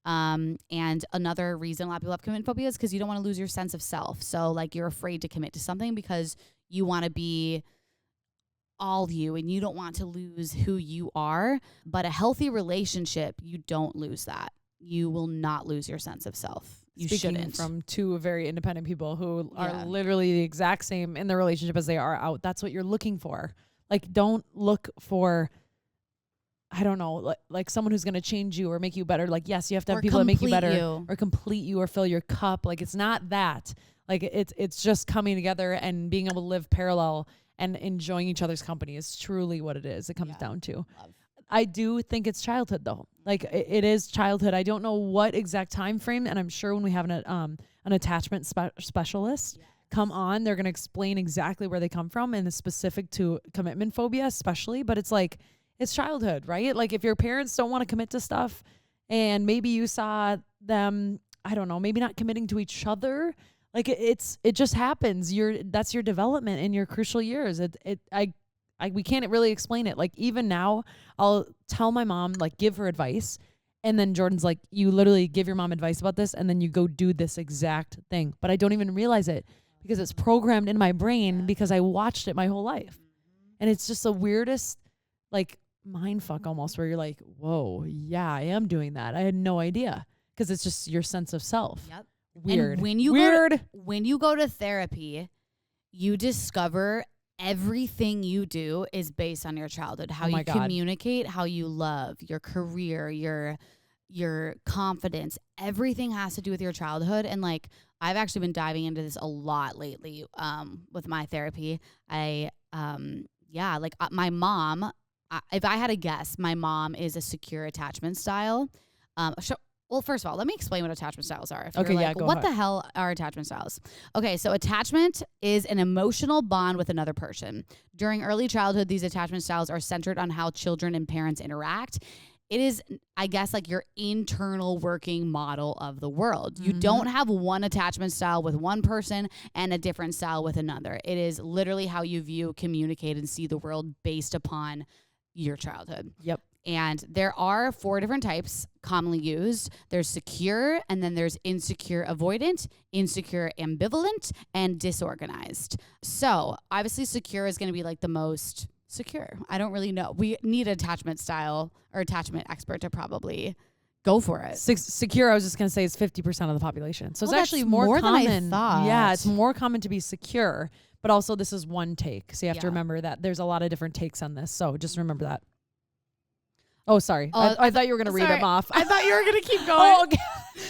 And another reason a lot of people have commitment phobia is because you don't want to lose your sense of self. So like you're afraid to commit to something because you want to be all you and you don't want to lose who you are. But a healthy relationship, you don't lose that. You will not lose your sense of self. You shouldn't. From two very independent people who are literally the exact same in their relationship as they are out. That's what you're looking for. Like, don't look for, I don't know, like someone who's going to change you or make you better. Like, yes, you have to have people that make you better or complete you or fill your cup. Like, it's not that. Like, it's just coming together and being able to live parallel and enjoying each other's company is truly what it is. It comes down to. I do think it's childhood though. Like it is childhood. I don't know what exact time frame, and I'm sure when we have an attachment specialist come on, they're going to explain exactly where they come from and it's specific to commitment phobia especially, but it's like it's childhood, right? Like if your parents don't want to commit to stuff and maybe you saw them I don't know, maybe not committing to each other. Like it just happens. That's your development in your crucial years. We can't really explain it. Like even now, I'll tell my mom, like give her advice. And then Jordan's like, you literally give your mom advice about this and then you go do this exact thing. But I don't even realize it because it's programmed in my brain because I watched it my whole life. And it's just the weirdest, like, mind fuck almost, where you're like, whoa, yeah, I am doing that. I had no idea because it's just your sense of self. Yep. Weird. And when you go to therapy, you discover everything you do is based on your childhood. How you communicate, how you love, your career, your confidence. Everything has to do with your childhood. And like I've actually been diving into this a lot lately with my therapy. My mom, if I had to guess, my mom is a secure attachment style. Well, first of all, let me explain what attachment styles are. Okay, yeah, go ahead. What the hell are attachment styles? Okay, so attachment is an emotional bond with another person. During early childhood, these attachment styles are centered on how children and parents interact. It is, I guess, like your internal working model of the world. You don't have one attachment style with one person and a different style with another. It is literally how you view, communicate, and see the world based upon your childhood. Yep. And there are 4 different types commonly used. There's secure, and then there's insecure avoidant, insecure ambivalent, and disorganized. So obviously secure is going to be like the most secure. I don't really know. We need an attachment style or attachment expert to probably go for it. Secure, I was just going to say, is 50% of the population. So it's Well, actually that's more common. than I thought. Yeah, it's more common to be secure. But also this is one take. So you have to Yeah. remember that there's a lot of different takes on this. So just remember that. Oh, sorry. Oh, I thought you were going to read them off. I thought you were going to keep going. Oh, okay.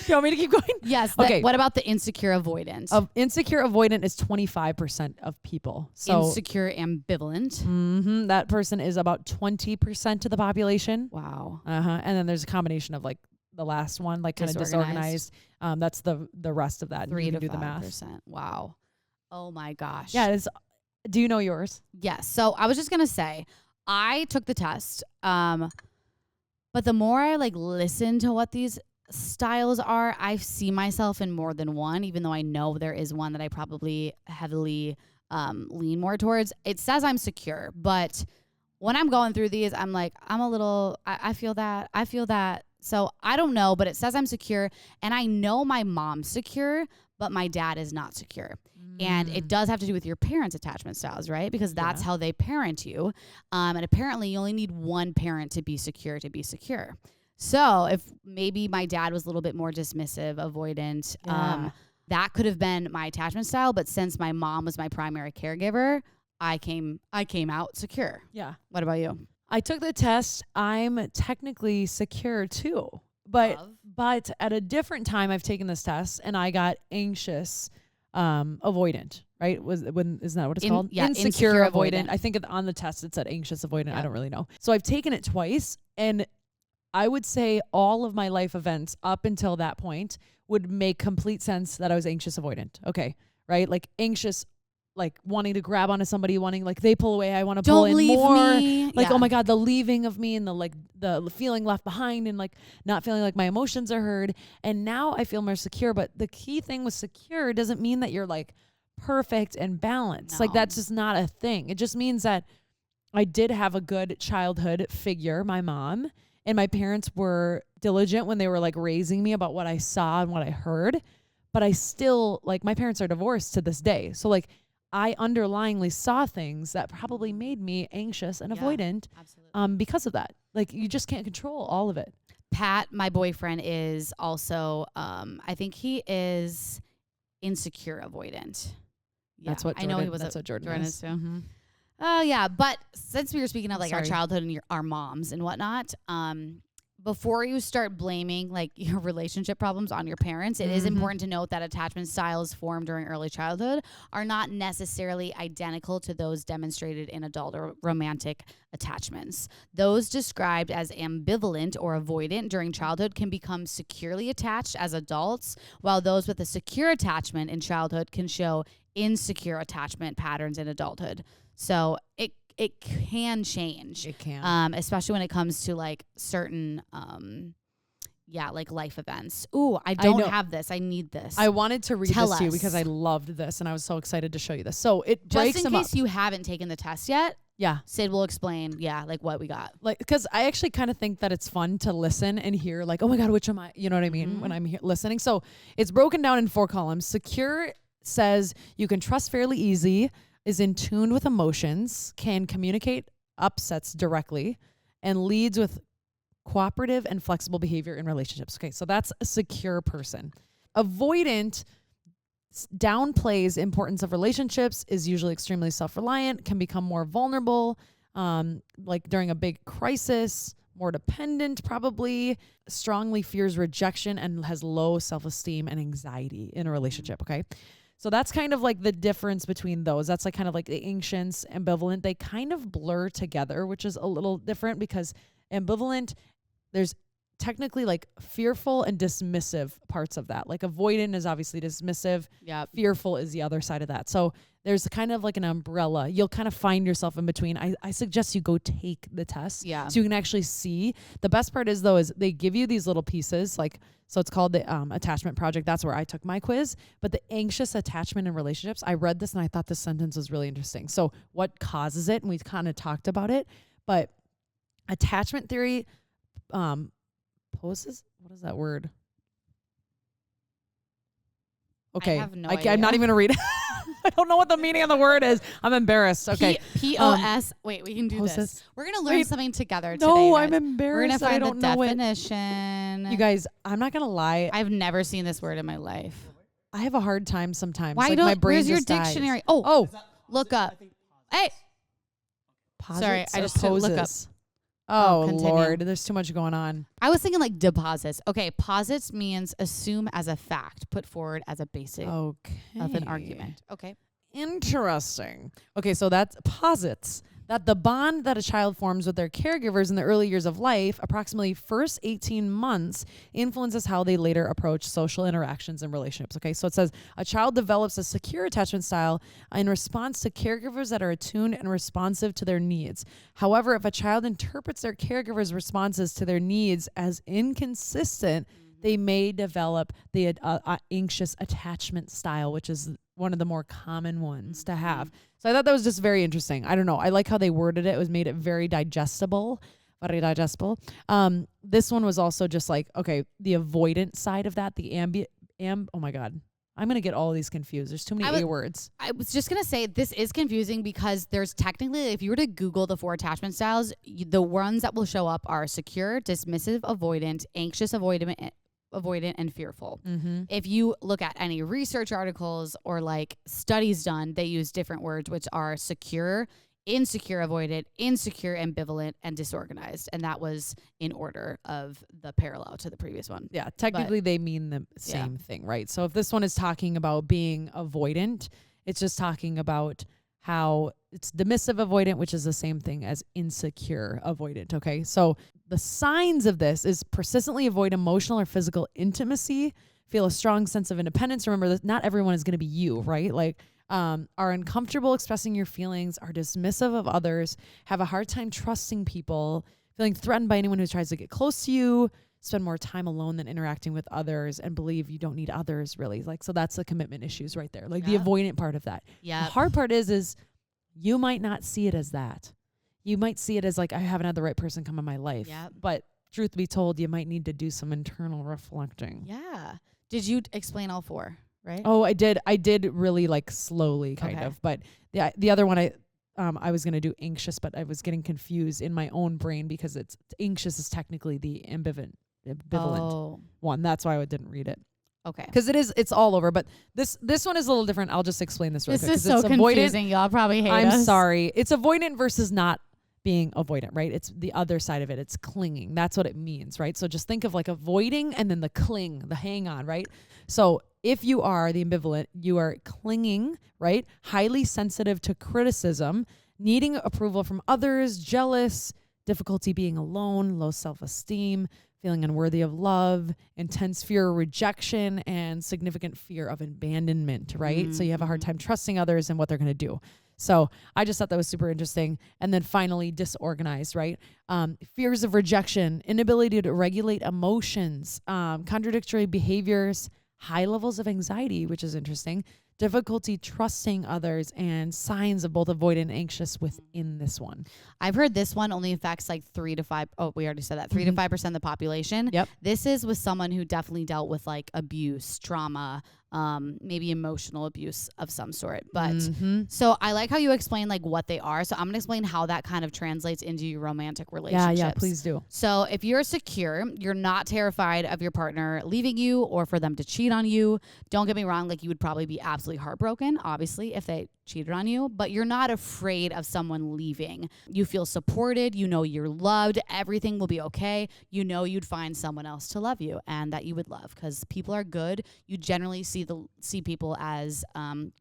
You want me to keep going? Yes. Okay. What about the insecure avoidant? Insecure avoidant is 25% of people. So insecure ambivalent. That person is about 20% of the population. Wow. And then there's a combination of like the last one, like kind of disorganized. That's the rest of that. 3 you to can do 5%. the math. Wow. Oh my gosh. Yeah. Do you know yours? Yes. So I was just going to say, I took the test. But the more I like listen to what these styles are, I see myself in more than one, even though I know there is one that I probably heavily lean more towards. It says I'm secure, but when I'm going through these, I'm like, I feel that. So I don't know, but it says I'm secure, and I know my mom's secure, but my dad is not secure. And it does have to do with your parents' attachment styles, right? Because that's how they parent you. And apparently you only need one parent to be secure. So if maybe my dad was a little bit more dismissive, avoidant, that could have been my attachment style. But since my mom was my primary caregiver, I came out secure. Yeah. What about you? I took the test. I'm technically secure too. But at a different time I've taken this test and I got anxious avoidant, right? Isn't that what it's called? Yeah, insecure avoidant. I think on the test it said anxious avoidant. Yeah. I don't really know. So I've taken it twice, and I would say all of my life events up until that point would make complete sense that I was anxious avoidant. Okay, right? Like anxious, like wanting to grab onto somebody, wanting like they pull away, I want to pull in more. Me. Like, oh my God, the leaving of me and the feeling left behind and like not feeling like my emotions are heard. And now I feel more secure. But the key thing with secure doesn't mean that you're like perfect and balanced. No. Like that's just not a thing. It just means that I did have a good childhood figure, my mom, and my parents were diligent when they were like raising me about what I saw and what I heard. But I still, like, my parents are divorced to this day. So like I underlyingly saw things that probably made me anxious and avoidant because of that. Like you just can't control all of it. Pat, my boyfriend, is also, I think he is insecure avoidant. Yeah, That's what Jordan, I know he was. That's what Jordan is too. Mm-hmm. Oh yeah, but since we were speaking of like our childhood and our moms and whatnot, before you start blaming like your relationship problems on your parents, it is important to note that attachment styles formed during early childhood are not necessarily identical to those demonstrated in adult or romantic attachments. Those described as ambivalent or avoidant during childhood can become securely attached as adults, while those with a secure attachment in childhood can show insecure attachment patterns in adulthood. So it can change. It can. Especially when it comes to like certain, like life events. Ooh, I don't know. have this. I need this. I wanted to read Tell this to you us. because I loved this and I was so excited to show you this. So it Just breaks in them up. case you haven't taken the test yet, Yeah. Syd will explain, like what we got. Like, because I actually kind of think that it's fun to listen and hear, like, oh my God, which am I? You know what I mean? When I'm listening. So it's broken down in 4 columns. Secure says you can trust fairly easy, is in tune with emotions, can communicate upsets directly, and leads with cooperative and flexible behavior in relationships. Okay, so that's a secure person. Avoidant downplays importance of relationships, is usually extremely self-reliant, can become more vulnerable, like during a big crisis, more dependent probably, strongly fears rejection, and has low self-esteem and anxiety in a relationship, okay? So that's kind of like the difference between those. That's like kind of like the anxious, ambivalent. They kind of blur together, which is a little different because ambivalent, there's technically like fearful and dismissive parts of that. Like avoidant is obviously dismissive. Yeah. Fearful is the other side of that. So there's kind of like an umbrella. You'll kind of find yourself in between. I suggest you go take the test. Yeah. So you can actually see. The best part is though, is they give you these little pieces, like, so it's called the attachment project. That's where I took my quiz. But the anxious attachment in relationships, I read this and I thought this sentence was really interesting. So what causes it? And we kind of talked about it, but attachment theory, poses, what is that word? Okay, I have no idea. I'm not even gonna read it. I don't know what the meaning of the word is. I'm embarrassed. Okay, POS. Wait, we can do poses. this. We're gonna learn something together today. No, guys. I'm embarrassed. We're gonna that I find don't the know it. definition. You guys, I'm not gonna lie. I've never seen this word in my life. I have a hard time sometimes. Why like don't? my brain Where's your just dies. dictionary? Oh, Look up. Hey, posits Sorry, I or just took- look up. poses? Oh, continue. Lord, there's too much going on. I was thinking like deposits. Okay, posits means assume as a fact, put forward as a basic Okay. of an argument. Okay. Interesting. Okay, so that's posits that the bond that a child forms with their caregivers in the early years of life, approximately first 18 months, influences how they later approach social interactions and relationships. Okay, so it says a child develops a secure attachment style in response to caregivers that are attuned and responsive to their needs. However, if a child interprets their caregiver's responses to their needs as inconsistent, they may develop the anxious attachment style, which is one of the more common ones to have. So I thought that was just very interesting. I don't know. I like how they worded it. It was made it very digestible. Very digestible. This one was also just like, okay, the avoidant side of that, the oh my God. I'm going to get all of these confused. There's too many A words. I was just going to say this is confusing because there's technically, if you were to Google the 4 attachment styles, the ones that will show up are secure, dismissive, avoidant, anxious, avoidant, and fearful. If you look at any research articles or like studies done, they use different words, which are secure, insecure, avoidant, insecure, ambivalent, and disorganized. And that was in order of the parallel to the previous one. Yeah, technically they mean the same thing, right? So if this one is talking about being avoidant, it's just talking about how it's dismissive avoidant, which is the same thing as insecure avoidant, okay? So the signs of this is persistently avoid emotional or physical intimacy, feel a strong sense of independence. Remember that not everyone is going to be you, right? Like are uncomfortable expressing your feelings, are dismissive of others, have a hard time trusting people, feeling threatened by anyone who tries to get close to you, spend more time alone than interacting with others, and believe you don't need others really. Like, so that's the commitment issues right there. Like the avoidant part of that. Yeah. The hard part is you might not see it as that. You might see it as like, I haven't had the right person come in my life. Yep. But truth be told, you might need to do some internal reflecting. Yeah. Did you explain all 4, right? Oh, I did. I did really like slowly kind of. But the other one I was going to do anxious, but I was getting confused in my own brain because it's anxious is technically the ambivalent one. That's why I didn't read it. Okay. Because it's all over. But this one is a little different. I'll just explain this really quick. This is so confusing. Y'all probably hate us. I'm sorry. It's avoidant versus not being avoidant, right? It's the other side of it. It's clinging. That's what it means, right? So just think of like avoiding and then the cling, the hang on, right? So if you are the ambivalent, you are clinging, right? Highly sensitive to criticism, needing approval from others, jealous, difficulty being alone, low self-esteem, feeling unworthy of love, intense fear of rejection, and significant fear of abandonment, right? So you have a hard time trusting others and what they're going to do. So I just thought that was super interesting. And then finally, disorganized, right? Fears of rejection, inability to regulate emotions, contradictory behaviors, high levels of anxiety, which is interesting, difficulty trusting others, and signs of both avoidant and anxious within this one. I've heard this one only affects like 3 to 5. Oh, we already said that. 3 to 5% of the population. Yep. This is with someone who definitely dealt with like abuse, trauma, maybe emotional abuse of some sort. But so I like how you explain like what they are. So I'm going to explain how that kind of translates into your romantic relationships. Yeah, please do. So if you're secure, you're not terrified of your partner leaving you or for them to cheat on you. Don't get me wrong. Like, you would probably be absolutely heartbroken, obviously, if they cheated on you, but you're not afraid of someone leaving. You feel supported. You know you're loved. Everything will be okay. You know you'd find someone else to love you and that you would love, because people are good. You generally see people as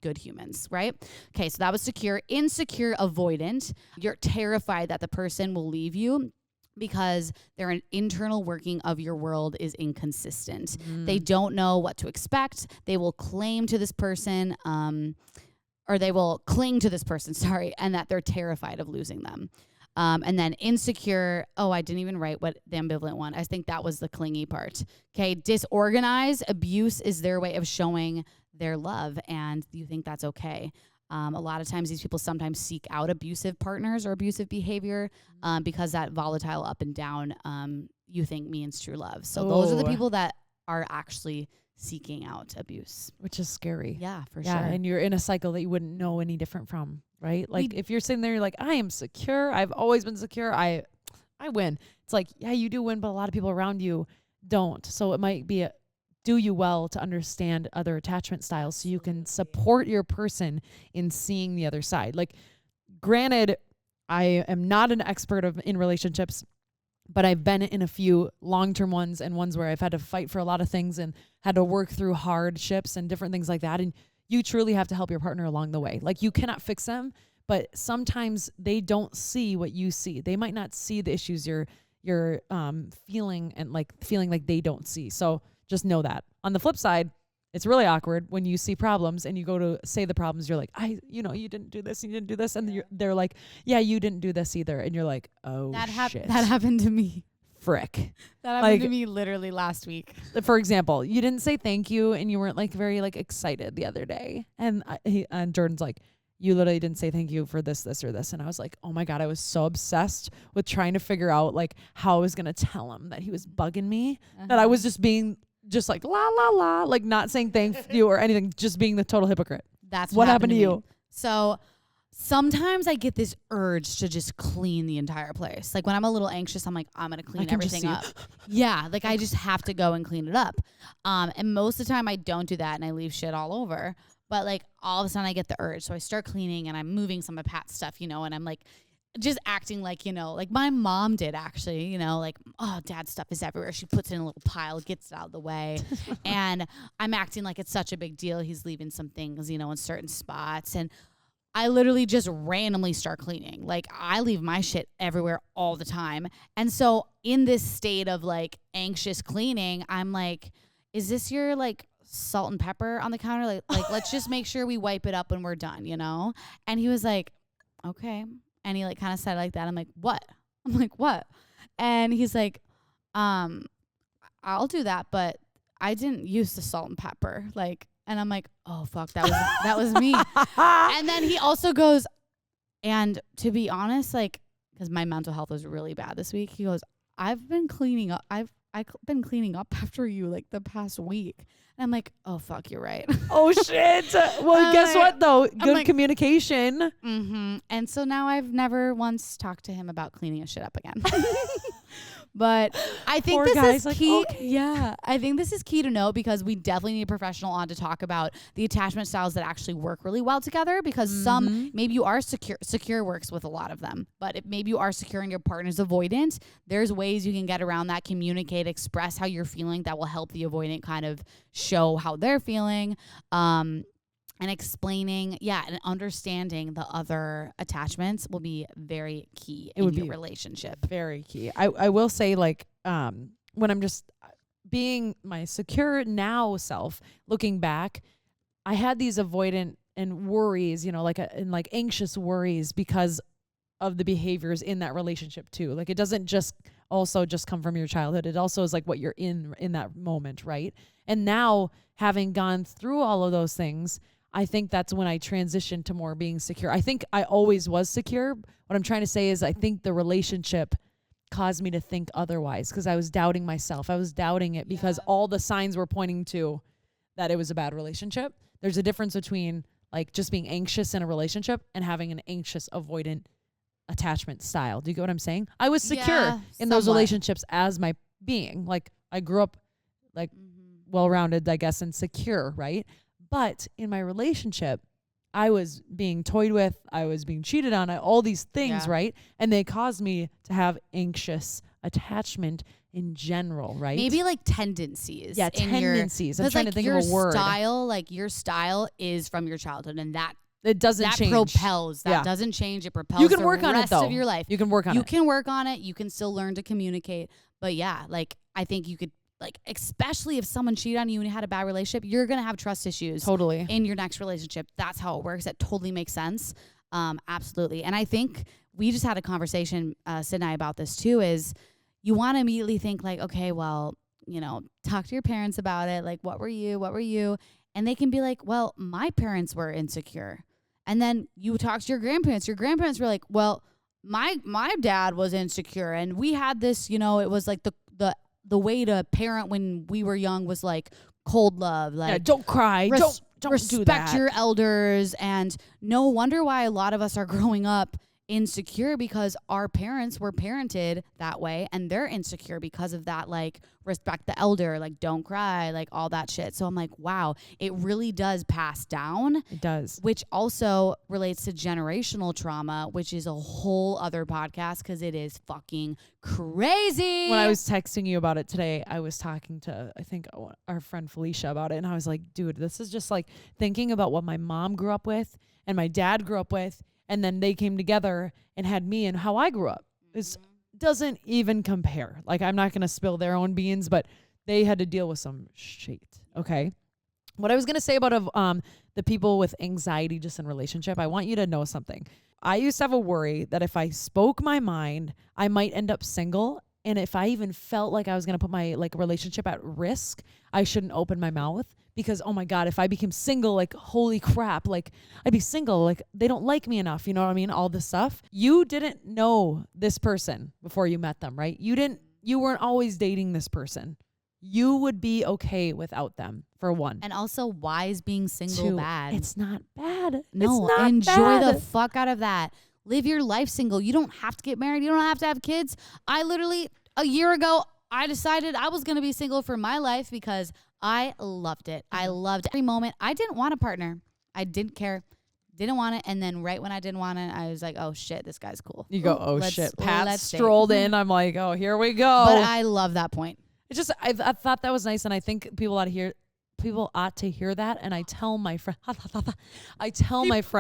good humans, right? Okay, so that was secure. Insecure, avoidant. You're terrified that the person will leave you because their internal working of your world is inconsistent. They don't know what to expect. They will claim to this person, or they will cling to this person, and that they're terrified of losing them. And then insecure, I didn't even write what the ambivalent one. I think that was the clingy part. Okay, disorganized, abuse is their way of showing their love, and you think that's okay. A lot of times these people sometimes seek out abusive partners or abusive behavior because that volatile up and down you think means true love. So those are the people that are actually seeking out abuse. Which is scary. Yeah, for Yeah, sure. and you're in a cycle that you wouldn't know any different from, right? Like if you're sitting there, you're like, I am secure. I've always been secure. I win. It's like, yeah, you do win, but a lot of people around you don't. So it might be do you well to understand other attachment styles so you can support your person in seeing the other side. Like, granted, I am not an expert in relationships, but I've been in a few long-term ones and ones where I've had to fight for a lot of things and had to work through hardships and different things like that. And you truly have to help your partner along the way. Like, you cannot fix them, but sometimes they don't see what you see. They might not see the issues you're feeling and feeling like they don't see. So just know that. On the flip side, it's really awkward when you see problems and you go to say the problems. You're like, you didn't do this, and you didn't do this. And they're like, yeah, you didn't do this either. And you're like, oh, shit. That happened to me. Frick. That happened to me literally last week. For example, you didn't say thank you and you weren't very excited the other day. And and Jordan's like, you literally didn't say thank you for this, this, or this. And I was like, oh my God, I was so obsessed with trying to figure out how I was going to tell him that he was bugging me, that I was just being la, la, la, not saying thank you or anything, just being the total hypocrite. That's what happened to you. Me. So sometimes I get this urge to just clean the entire place. Like, when I'm a little anxious, I'm like, I'm going to clean everything up. Yeah. I just have to go and clean it up. And most of the time I don't do that and I leave shit all over. But all of a sudden I get the urge. So I start cleaning and I'm moving some of Pat's stuff, and I'm just acting like my mom did actually, oh, dad's stuff is everywhere. She puts it in a little pile, gets it out of the way. And I'm acting like it's such a big deal. He's leaving some things, in certain spots. And I literally just randomly start cleaning. I leave my shit everywhere all the time. And so in this state of anxious cleaning, I'm like, is this your salt and pepper on the counter? Let's just make sure we wipe it up when we're done, And he was like, okay. And he kind of said it like that. I'm like, what? I'm like, what? And he's like, I'll do that, but I didn't use the salt and pepper. And I'm like, oh fuck, that was me. And then he also goes, and to be honest, because my mental health was really bad this week, he goes, I've been cleaning up. I've been cleaning up after you the past week. And I'm like, oh fuck, you're right. Oh shit. Well, guess what though? Good communication. Mm-hmm. And so now I've never once talked to him about cleaning his shit up again. But I think this is key. Okay. Yeah. I think this is key to know, because we definitely need a professional on to talk about the attachment styles that actually work really well together, because some, maybe you are secure works with a lot of them, but if maybe you are secure and your partner's avoidant, there's ways you can get around that, communicate, express how you're feeling that will help the avoidant kind of show how they're feeling. And explaining, and understanding the other attachments will be very key in your relationship. Very key. I will say, when I'm just being my secure now self, looking back, I had these avoidant and worries, you know, and like anxious worries because of the behaviors in that relationship too. Like it doesn't just come from your childhood. It also is like what you're in that moment, right? And now having gone through all of those things, I think that's when I transitioned to more being secure. I think I always was secure. What I'm trying to say is I think the relationship caused me to think otherwise because I was doubting myself. I was doubting it because all the signs were pointing to that it was a bad relationship. There's a difference between like just being anxious in a relationship and having an anxious avoidant attachment style. Do you get what I'm saying? I was secure in those relationships as my being. Like I grew up like well-rounded, I guess, and secure, right? But in my relationship, I was being toyed with, I was being cheated on, all these things, right? And they caused me to have anxious attachment in general, right? Maybe like tendencies. Yeah, tendencies. I'm trying to think of a word. Your style is from your childhood, and that it doesn't change. Propels. That doesn't change. It propels. You can work on it though. The rest of your life. You can work on it. You can work on it. You can still learn to communicate. But yeah, like I think you could, like, especially if someone cheated on you and you had a bad relationship, you're gonna have trust issues. Totally. In your next relationship. That's how it works. That totally makes sense. Absolutely. And I think we just had a conversation, Syd and I, about this too, is you want to immediately think like, okay, well, you know, talk to your parents about it. Like, what were you? And they can be like, well, my parents were insecure. And then you talk to your grandparents. Your grandparents were like, well, my dad was insecure. And we had this, you know, it was like the way to parent when we were young was like cold love. Like, don't cry. Don't respect do that. Your elders. And no wonder why a lot of us are growing up insecure, because our parents were parented that way and they're insecure because of that. Like, respect the elder, like don't cry, like all that shit. So I'm like, wow, it really does pass down. It does. Which also relates to generational trauma, which is a whole other podcast because it is fucking crazy. When I was texting you about it today, I was talking to, I think, our friend Felicia about it. And I was like, dude, this is just like thinking about what my mom grew up with and my dad grew up with. And then they came together and had me and how I grew up. It doesn't even compare. Like, I'm not going to spill their own beans, but they had to deal with some shit. Okay. What I was going to say about the people with anxiety just in relationship, I want you to know something. I used to have a worry that if I spoke my mind, I might end up single. And if I even felt like I was going to put my like relationship at risk, I shouldn't open my mouth. Because, oh my God, if I became single, like, holy crap, like, I'd be single, like, they don't like me enough, you know what I mean? All this stuff. You didn't know this person before you met them, right? You weren't always dating this person. You would be okay without them, for one. And also, why is being single bad? It's not bad. No, it's not enjoy bad. the fuck out of that. Live your life single. You don't have to get married. You don't have to have kids. I literally, a year ago, I decided I was going to be single for my life because I loved it. I loved every moment. I didn't want a partner. I didn't care. Didn't want it. And then right when I didn't want it, I was like, oh shit, this guy's cool. You go, oh shit. Pat strolled in. I'm like, oh, here we go. But I love that point. It's just, I thought that was nice. And I think people ought to hear that. And I tell my friends.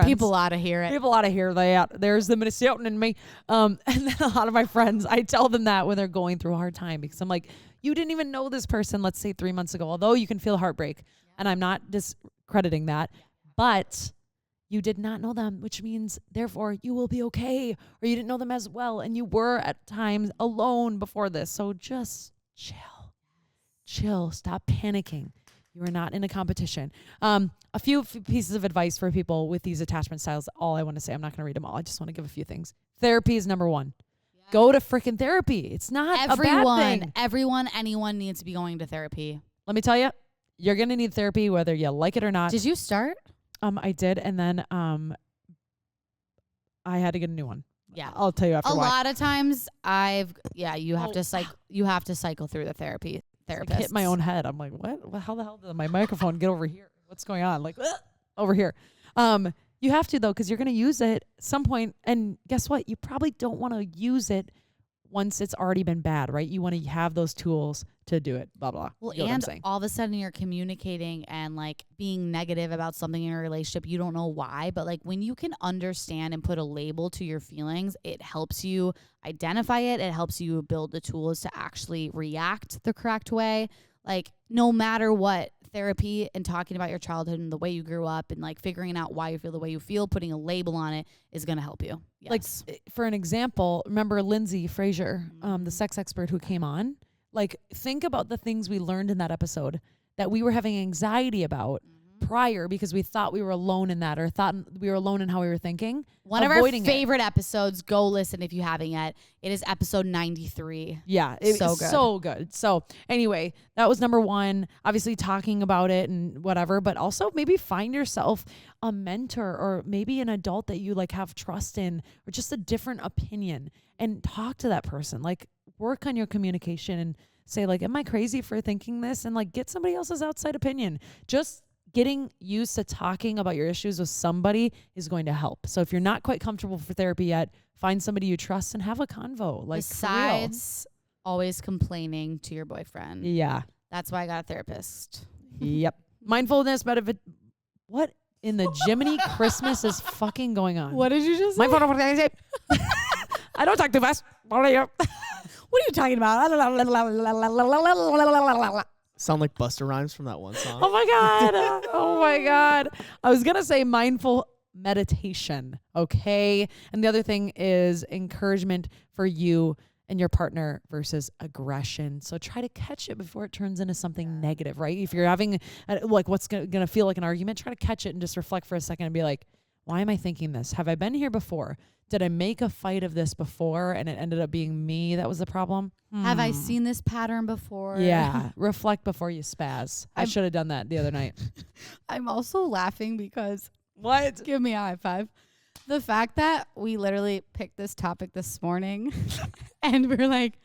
People ought to hear it. People ought to hear that. There's the Minnesotan in me. And then a lot of my friends, I tell them that when they're going through a hard time, because I'm like, you didn't even know this person, let's say 3 months ago, although you can feel heartbreak. And I'm not discrediting that, but you did not know them, which means therefore you will be okay. Or you didn't know them as well. And you were at times alone before this. So just chill, stop panicking. You are not in a competition. A few pieces of advice for people with these attachment styles. All I want to say, I'm not going to read them all. I just want to give a few things. Therapy is number one. Go to freaking therapy. It's not a bad thing. Anyone needs to be going to therapy. Let me tell you, you're going to need therapy whether you like it or not. Did you start? I did. And then I had to get a new one. Yeah. I'll tell you after a why. lot of times you have to cycle through the therapist. I hit my own head. I'm like, what? How the hell did my microphone get over here? What's going on? Like, over here. You have to, though, because you're going to use it at some point. And guess what? You probably don't want to use it once it's already been bad, right? You want to have those tools to do it, blah, blah. Well, and all of a sudden you're communicating and like being negative about something in your relationship. You don't know why, but like when you can understand and put a label to your feelings, it helps you identify it. It helps you build the tools to actually react the correct way. Like no matter what, therapy and talking about your childhood and the way you grew up and like figuring out why you feel the way you feel, putting a label on it is going to help you. Yes. Like for an example, remember Lindsay Frazier, the sex expert who came on? Like think about the things we learned in that episode that we were having anxiety about prior because we thought we were alone in that or thought we were alone in how we were thinking. One of our favorite episodes, go listen if you haven't yet. It is episode 93. Yeah, it's so good. So anyway, that was number one, obviously talking about it and whatever, but also maybe find yourself a mentor or maybe an adult that you like have trust in or just a different opinion and talk to that person. Like work on your communication and say like, am I crazy for thinking this? And like get somebody else's outside opinion. Just getting used to talking about your issues with somebody is going to help. So if you're not quite comfortable for therapy yet, find somebody you trust and have a convo. Like besides always complaining to your boyfriend. Yeah. That's why I got a therapist. Yep. Mindfulness, what in the Jiminy Christmas is fucking going on? What did you just say? Mindfulness. I don't talk too fast. What are you talking about? Sound like Busta Rhymes from that one song. Oh my God. Oh my God. I was going to say mindful meditation. Okay. And the other thing is encouragement for you and your partner versus aggression. So try to catch it before it turns into something negative, right? If you're having like what's going to feel like an argument, try to catch it and just reflect for a second and be like, why am I thinking this? Have I been here before? Did I make a fight of this before and it ended up being me that was the problem? Have I seen this pattern before? Yeah. Reflect before you spaz. I should have done that the other night. I'm also laughing because What? give me a high five. The fact that we literally picked this topic this morning and we're like,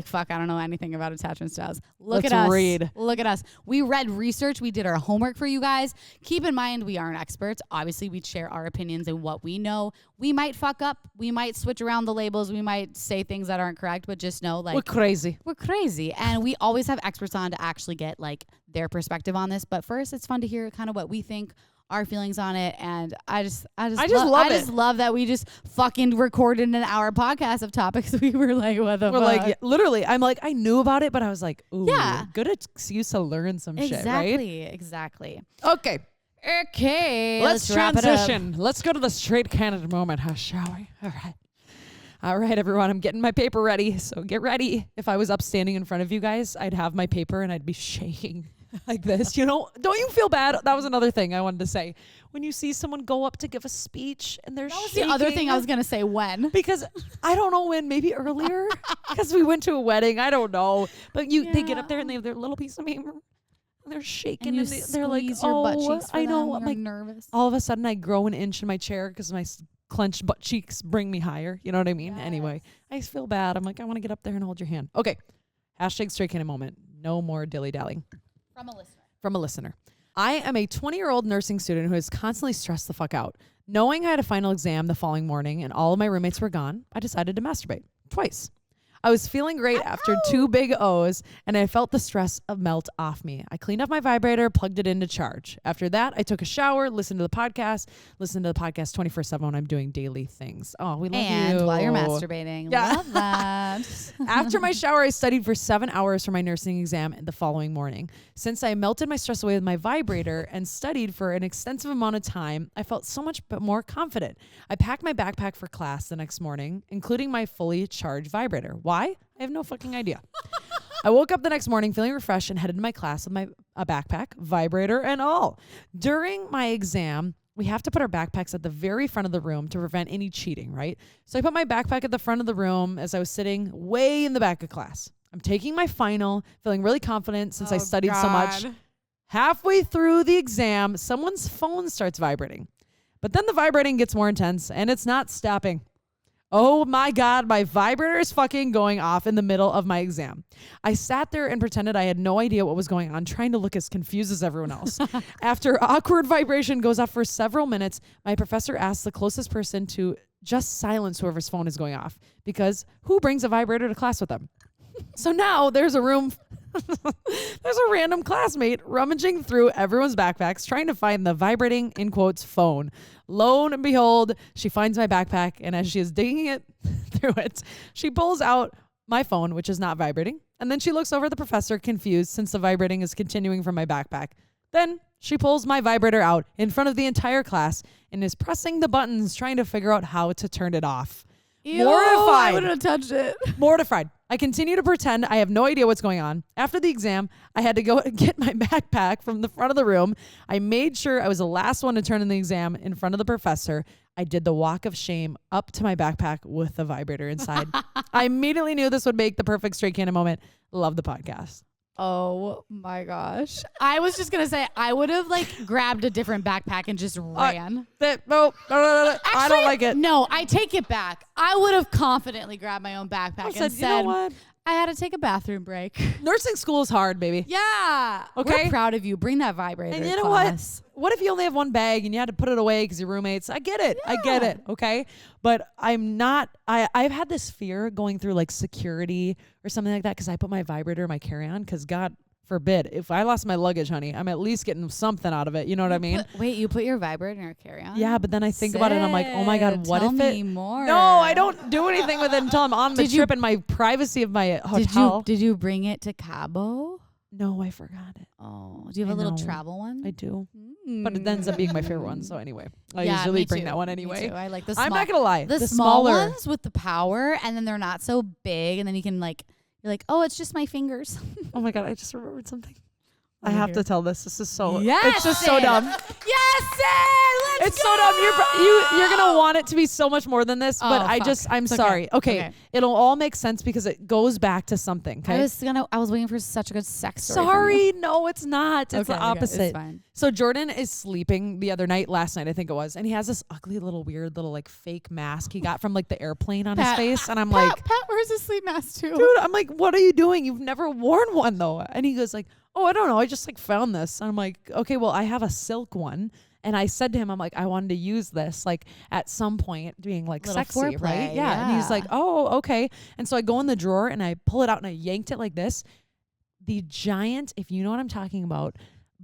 fuck, I don't know anything about attachment styles. Look at us. Look at us. We read research. We did our homework for you guys. Keep in mind, we aren't experts. Obviously, we share our opinions and what we know. We might fuck up. We might switch around the labels. We might say things that aren't correct, but just know like We're crazy. We're crazy. And we always have experts on to actually get like their perspective on this. But first, it's fun to hear kind of what we think, our feelings on it, and I just love that we just fucking recorded an hour podcast of topics. We were like, what the fuck? Like, yeah, literally, I'm like, I knew about it, but I was like, ooh, yeah, good excuse to learn some shit, right? Exactly. Okay. Let's transition. Let's go to the straight candid moment, shall we? All right, everyone, I'm getting my paper ready, so get ready. If I was up standing in front of you guys, I'd have my paper and I'd be shaking. Like this, you know, don't you feel bad? That was another thing I wanted to say. When you see someone go up to give a speech and they're that was shaking. the other thing I was going to say when. Because I don't know when, maybe earlier, because we went to a wedding. I don't know. But they get up there and they have their little piece of paper and they're shaking and they're like, your butt cheeks for I know. them. I'm like, nervous. All of a sudden I grow an inch in my chair because my clenched butt cheeks bring me higher. You know what I mean? Yes. Anyway, I feel bad. I'm like, I want to get up there and hold your hand. Okay. Hashtag straight candid moment. No more dilly-dallying. From a listener. I am a 20-year-old nursing student who is constantly stressed the fuck out. Knowing I had a final exam the following morning and all of my roommates were gone, I decided to masturbate twice. I was feeling great after 2 big O's, and I felt the stress melt off me. I cleaned up my vibrator, plugged it in to charge. After that, I took a shower, listened to the podcast 24/7 when I'm doing daily things. Oh, we love you. And while you're masturbating. Yeah. Love that. After my shower, I studied for 7 hours for my nursing exam the following morning. Since I melted my stress away with my vibrator and studied for an extensive amount of time, I felt so much more confident. I packed my backpack for class the next morning, including my fully charged vibrator. Why? I have no fucking idea. I woke up the next morning feeling refreshed and headed to my class with my backpack, vibrator, and all. During my exam, we have to put our backpacks at the very front of the room to prevent any cheating, right? So I put my backpack at the front of the room as I was sitting way in the back of class. I'm taking my final, feeling really confident since I studied so much. Halfway through the exam, someone's phone starts vibrating. But then the vibrating gets more intense and it's not stopping. Oh my God, my vibrator is fucking going off in the middle of my exam. I sat there and pretended I had no idea what was going on, trying to look as confused as everyone else. After awkward vibration goes off for several minutes, my professor asks the closest person to just silence whoever's phone is going off, because who brings a vibrator to class with them? So now there's a random classmate rummaging through everyone's backpacks, trying to find the vibrating, in quotes, phone. Lo and behold, she finds my backpack, and as she is digging it through it, she pulls out my phone, which is not vibrating, And then she looks over at the professor, confused, since the vibrating is continuing from my backpack. Then she pulls my vibrator out in front of the entire class and is pressing the buttons, trying to figure out how to turn it off. Ew, Mortified. I would have touched it. Mortified. I continue to pretend I have no idea what's going on. After the exam, I had to go and get my backpack from the front of the room. I made sure I was the last one to turn in the exam in front of the professor. I did the walk of shame up to my backpack with the vibrator inside. I immediately knew this would make the perfect straight cannon moment. Love the podcast. Oh my gosh. I was just going to say, I would have like grabbed a different backpack and just ran. No, I don't like it. No, I take it back. I would have confidently grabbed my own backpack and said, you know what? I had to take a bathroom break. Nursing school is hard, baby. Yeah. Okay. We're proud of you. Bring that vibrator. And you know class. what if you only have one bag and you had to put it away because your roommates? I get it. Yeah. I get it. Okay. But I'm not, I've had this fear going through like security or something like that because I put my vibrator in my carry-on because God forbid, if I lost my luggage, honey, I'm at least getting something out of it. You know what I mean? Wait, you put your vibrator in your carry-on? Yeah, but then I think about it and I'm like, oh my God, what Tell if me it? more. No, I don't do anything with it until I'm on the trip in my privacy of my hotel. Did you bring it to Cabo? No, I forgot it. Oh, do you have a little travel one? I do. But it ends up being my favorite one. So anyway, I Yeah, usually me bring too. that one Me anyway. too. I like the I'm not going to lie. The small smaller ones with the power, and then they're not so big, and then you can like, you're like, oh, it's just my fingers. Oh my God, I just remembered something. I Over have here. to tell this. This is so. Yes, it's just so Syd. dumb. Yes, Syd, let's It's go. so dumb. You're gonna want it to be so much more than this, but Oh, I'm fuck. It's sorry. okay. Okay, it'll all make sense because it goes back to something. Okay. I was waiting for such a good sex story. Sorry, no, it's not. It's the Okay, opposite. it's fine. So Jordan is sleeping the other night, last night I think it was, and he has this ugly little weird little like fake mask he got from like the airplane on his face, and I'm like, Pat wears a sleep mask too. dude, I'm like, what are you doing? You've never worn one though. And he goes like, oh, I don't know. I just like found this. And I'm like, okay, well, I have a silk one. And I said to him, I'm like, I wanted to use this like at some point being like Little sexy, foreplay, right? Yeah. And he's like, oh, okay. And so I go in the drawer and I pull it out and I yanked it like this. The giant, if you know what I'm talking about,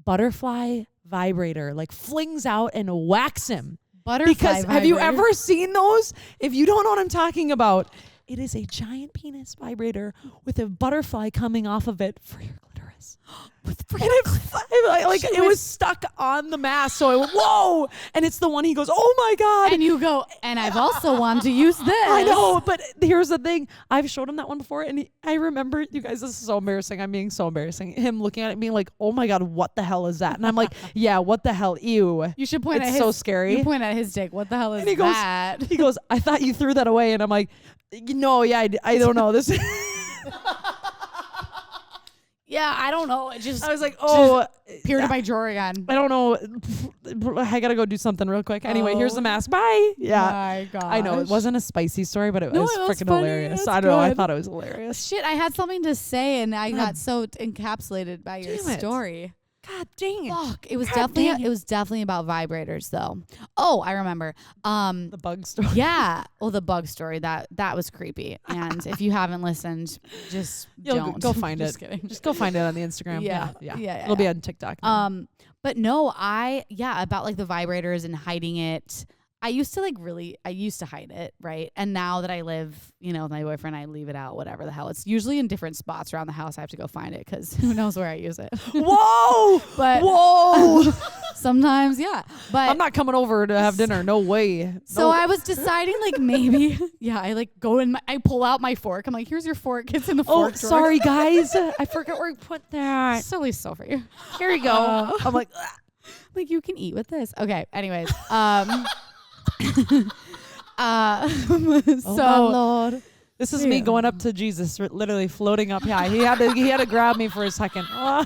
butterfly vibrator like flings out and whacks him. Butterfly Because have you vibrator. ever seen those? If you don't know what I'm talking about, it is a giant penis vibrator with a butterfly coming off of it for your clitoris. And it was stuck on the mask. So I went, whoa. And it's the one he goes, oh my God. And you go, and I've also wanted to use this. I know, but here's the thing. I've showed him that one before, and I remember, you guys, this is so embarrassing. I'm being so embarrassing. Him looking at it and being like, oh my God, what the hell is that? And I'm like, yeah, what the hell? Ew. You should point It's at his. so scary. You point at his dick. What the hell is And he goes, that? He goes, I thought you threw that away. And I'm like, no, yeah, I don't know. This. Yeah, I don't know. It just I was like, oh, appeared in my drawer again. I don't know. I gotta go do something real quick. Anyway, here's the mask. Bye. Yeah. My God. I know it wasn't a spicy story, but it was freaking funny. hilarious. That's I don't know. I good. thought it was hilarious. Shit, I had something to say and I God. got so encapsulated by your Damn it. story. God dang it. Fuck. It was God dang definitely it was definitely about vibrators though. Oh, I remember. The bug story. Yeah. Well, the bug story that was creepy. And if you haven't listened, just don't go find Just it. kidding. Just go find it on the Instagram. Yeah. Yeah. Yeah, It'll be on TikTok. now. But no, about like the vibrators and hiding it. I used to hide it, right? And now that I live, with my boyfriend, I leave it out, whatever the hell. It's usually in different spots around the house. I have to go find it because who knows where I use it. Whoa! But Whoa! sometimes, yeah. But I'm not coming over to have dinner. No way. so No. I was deciding like maybe, I like go in, I pull out my fork. I'm like, here's your fork. It's in the Oh, fork drawer. sorry, guys. I forgot where I put that. Silly so for you. Here you go. I'm like, Like you can eat with this. Okay. Anyways, oh my so Lord. This is me Yeah. going up to Jesus, literally floating up high. He had to grab me for a second. oh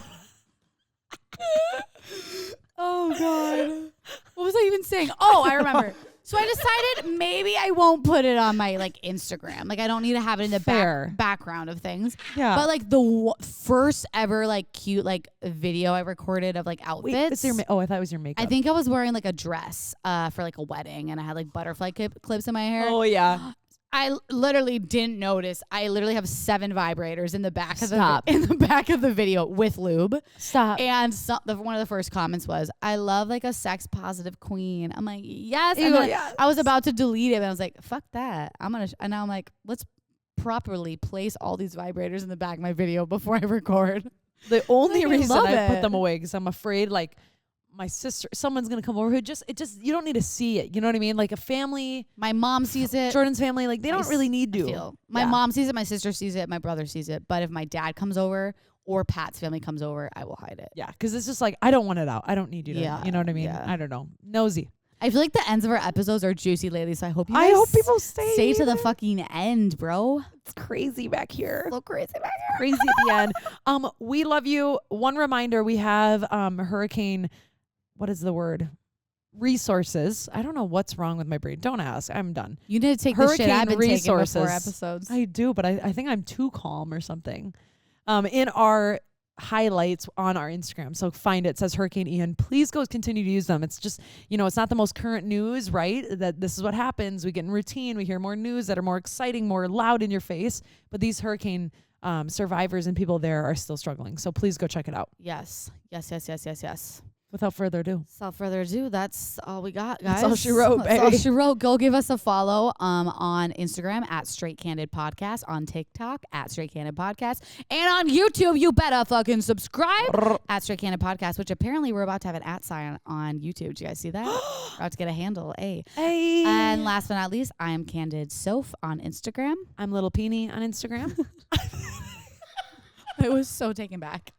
God, what was I even saying? Oh, I remember. So I decided maybe I won't put it on my like Instagram. Like I don't need to have it in the Fair. background of things. Yeah. But like the first ever like cute like video I recorded of like outfits. Wait, it's your I thought it was your makeup. I think I was wearing like a dress for like a wedding, and I had like butterfly clips in my hair. Oh yeah. I literally didn't notice. I literally have 7 vibrators in the back Stop. in the back of the video with lube. Stop. And one of the first comments was, "I love like a sex positive queen." I'm like, yes. Ew, And then yes. I was about to delete it, and I was like, "Fuck that." And now I'm like, let's properly place all these vibrators in the back of my video before I record. The only I reason love I put it. them away because I'm afraid like my sister, someone's gonna come over who just you don't need to see it. You know what I mean? Like a family, My mom sees it. Jordan's family, like they My don't really need I to. feel. My Yeah. mom sees it, my sister sees it, my brother sees it. But if my dad comes over or Pat's family comes over, I will hide it. Yeah, because it's just like I don't want it out. I don't need you to. Yeah, You know what I mean? yeah. I don't know. Nosy. I feel like the ends of our episodes are juicy lately, so I hope you I guys hope people stay to the fucking end, bro. It's crazy back here. So crazy back here. Crazy at the end. We love you. One reminder: we have hurricane. What is the word? Resources. I don't know what's wrong with my brain. Don't ask. I'm done. You need to take the shit Hurricane I've been taking resources. before episodes. I do, but I think I'm too calm or something. In our highlights on our Instagram. So find it. It says Hurricane Ian. Please go continue to use them. It's just, it's not the most current news, right? That this is what happens. We get in routine. We hear more news that are more exciting, more loud in your face. But these hurricane survivors and people there are still struggling. So please go check it out. Yes. Without further ado. Without further ado, that's all we got, guys. That's all she wrote, That's all baby. she wrote. Go give us a follow on Instagram at Straight Candid Podcast, on TikTok at Straight Candid Podcast, and on YouTube, you better fucking subscribe at Straight Candid Podcast, which apparently we're about to have an @ sign on YouTube. Did you guys see that? We're about to get a handle, Hey. And last but not least, I am Candid Soph on Instagram. I'm Little Peony on Instagram. I was so taken back.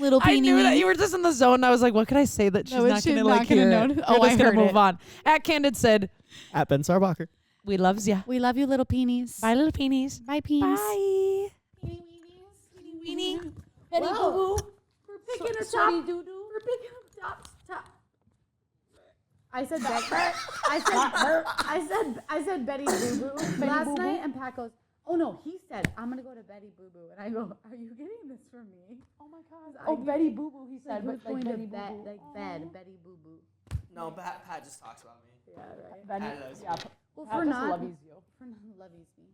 Little I Peony. knew that you were just in the zone. I was like, what could I say that she's not going to like hear it? know. Oh, We're I just gonna heard move it. on. At Candid said, At Ben Sarbacher. we loves ya. We love you, little peenies. Bye, little peonies. Bye, peenies. Bye. Weenie. Betty Whoa. Boo Boo. We're picking a top. We're picking a top. I said I said Betty Boo Boo last night, and Pat goes, "Oh no," he said, "I'm gonna go to Betty Boo Boo," and I go, "Are you getting this for me?" Oh my God. Oh, Betty Boo Boo, he Said, said. but going Betty to Boo bed, Boo. like bed, Betty Boo Boo. No, Pat just talks about me. Yeah, right. Betty, Pat loves yeah, Well, Pat for just not loves you. loves me.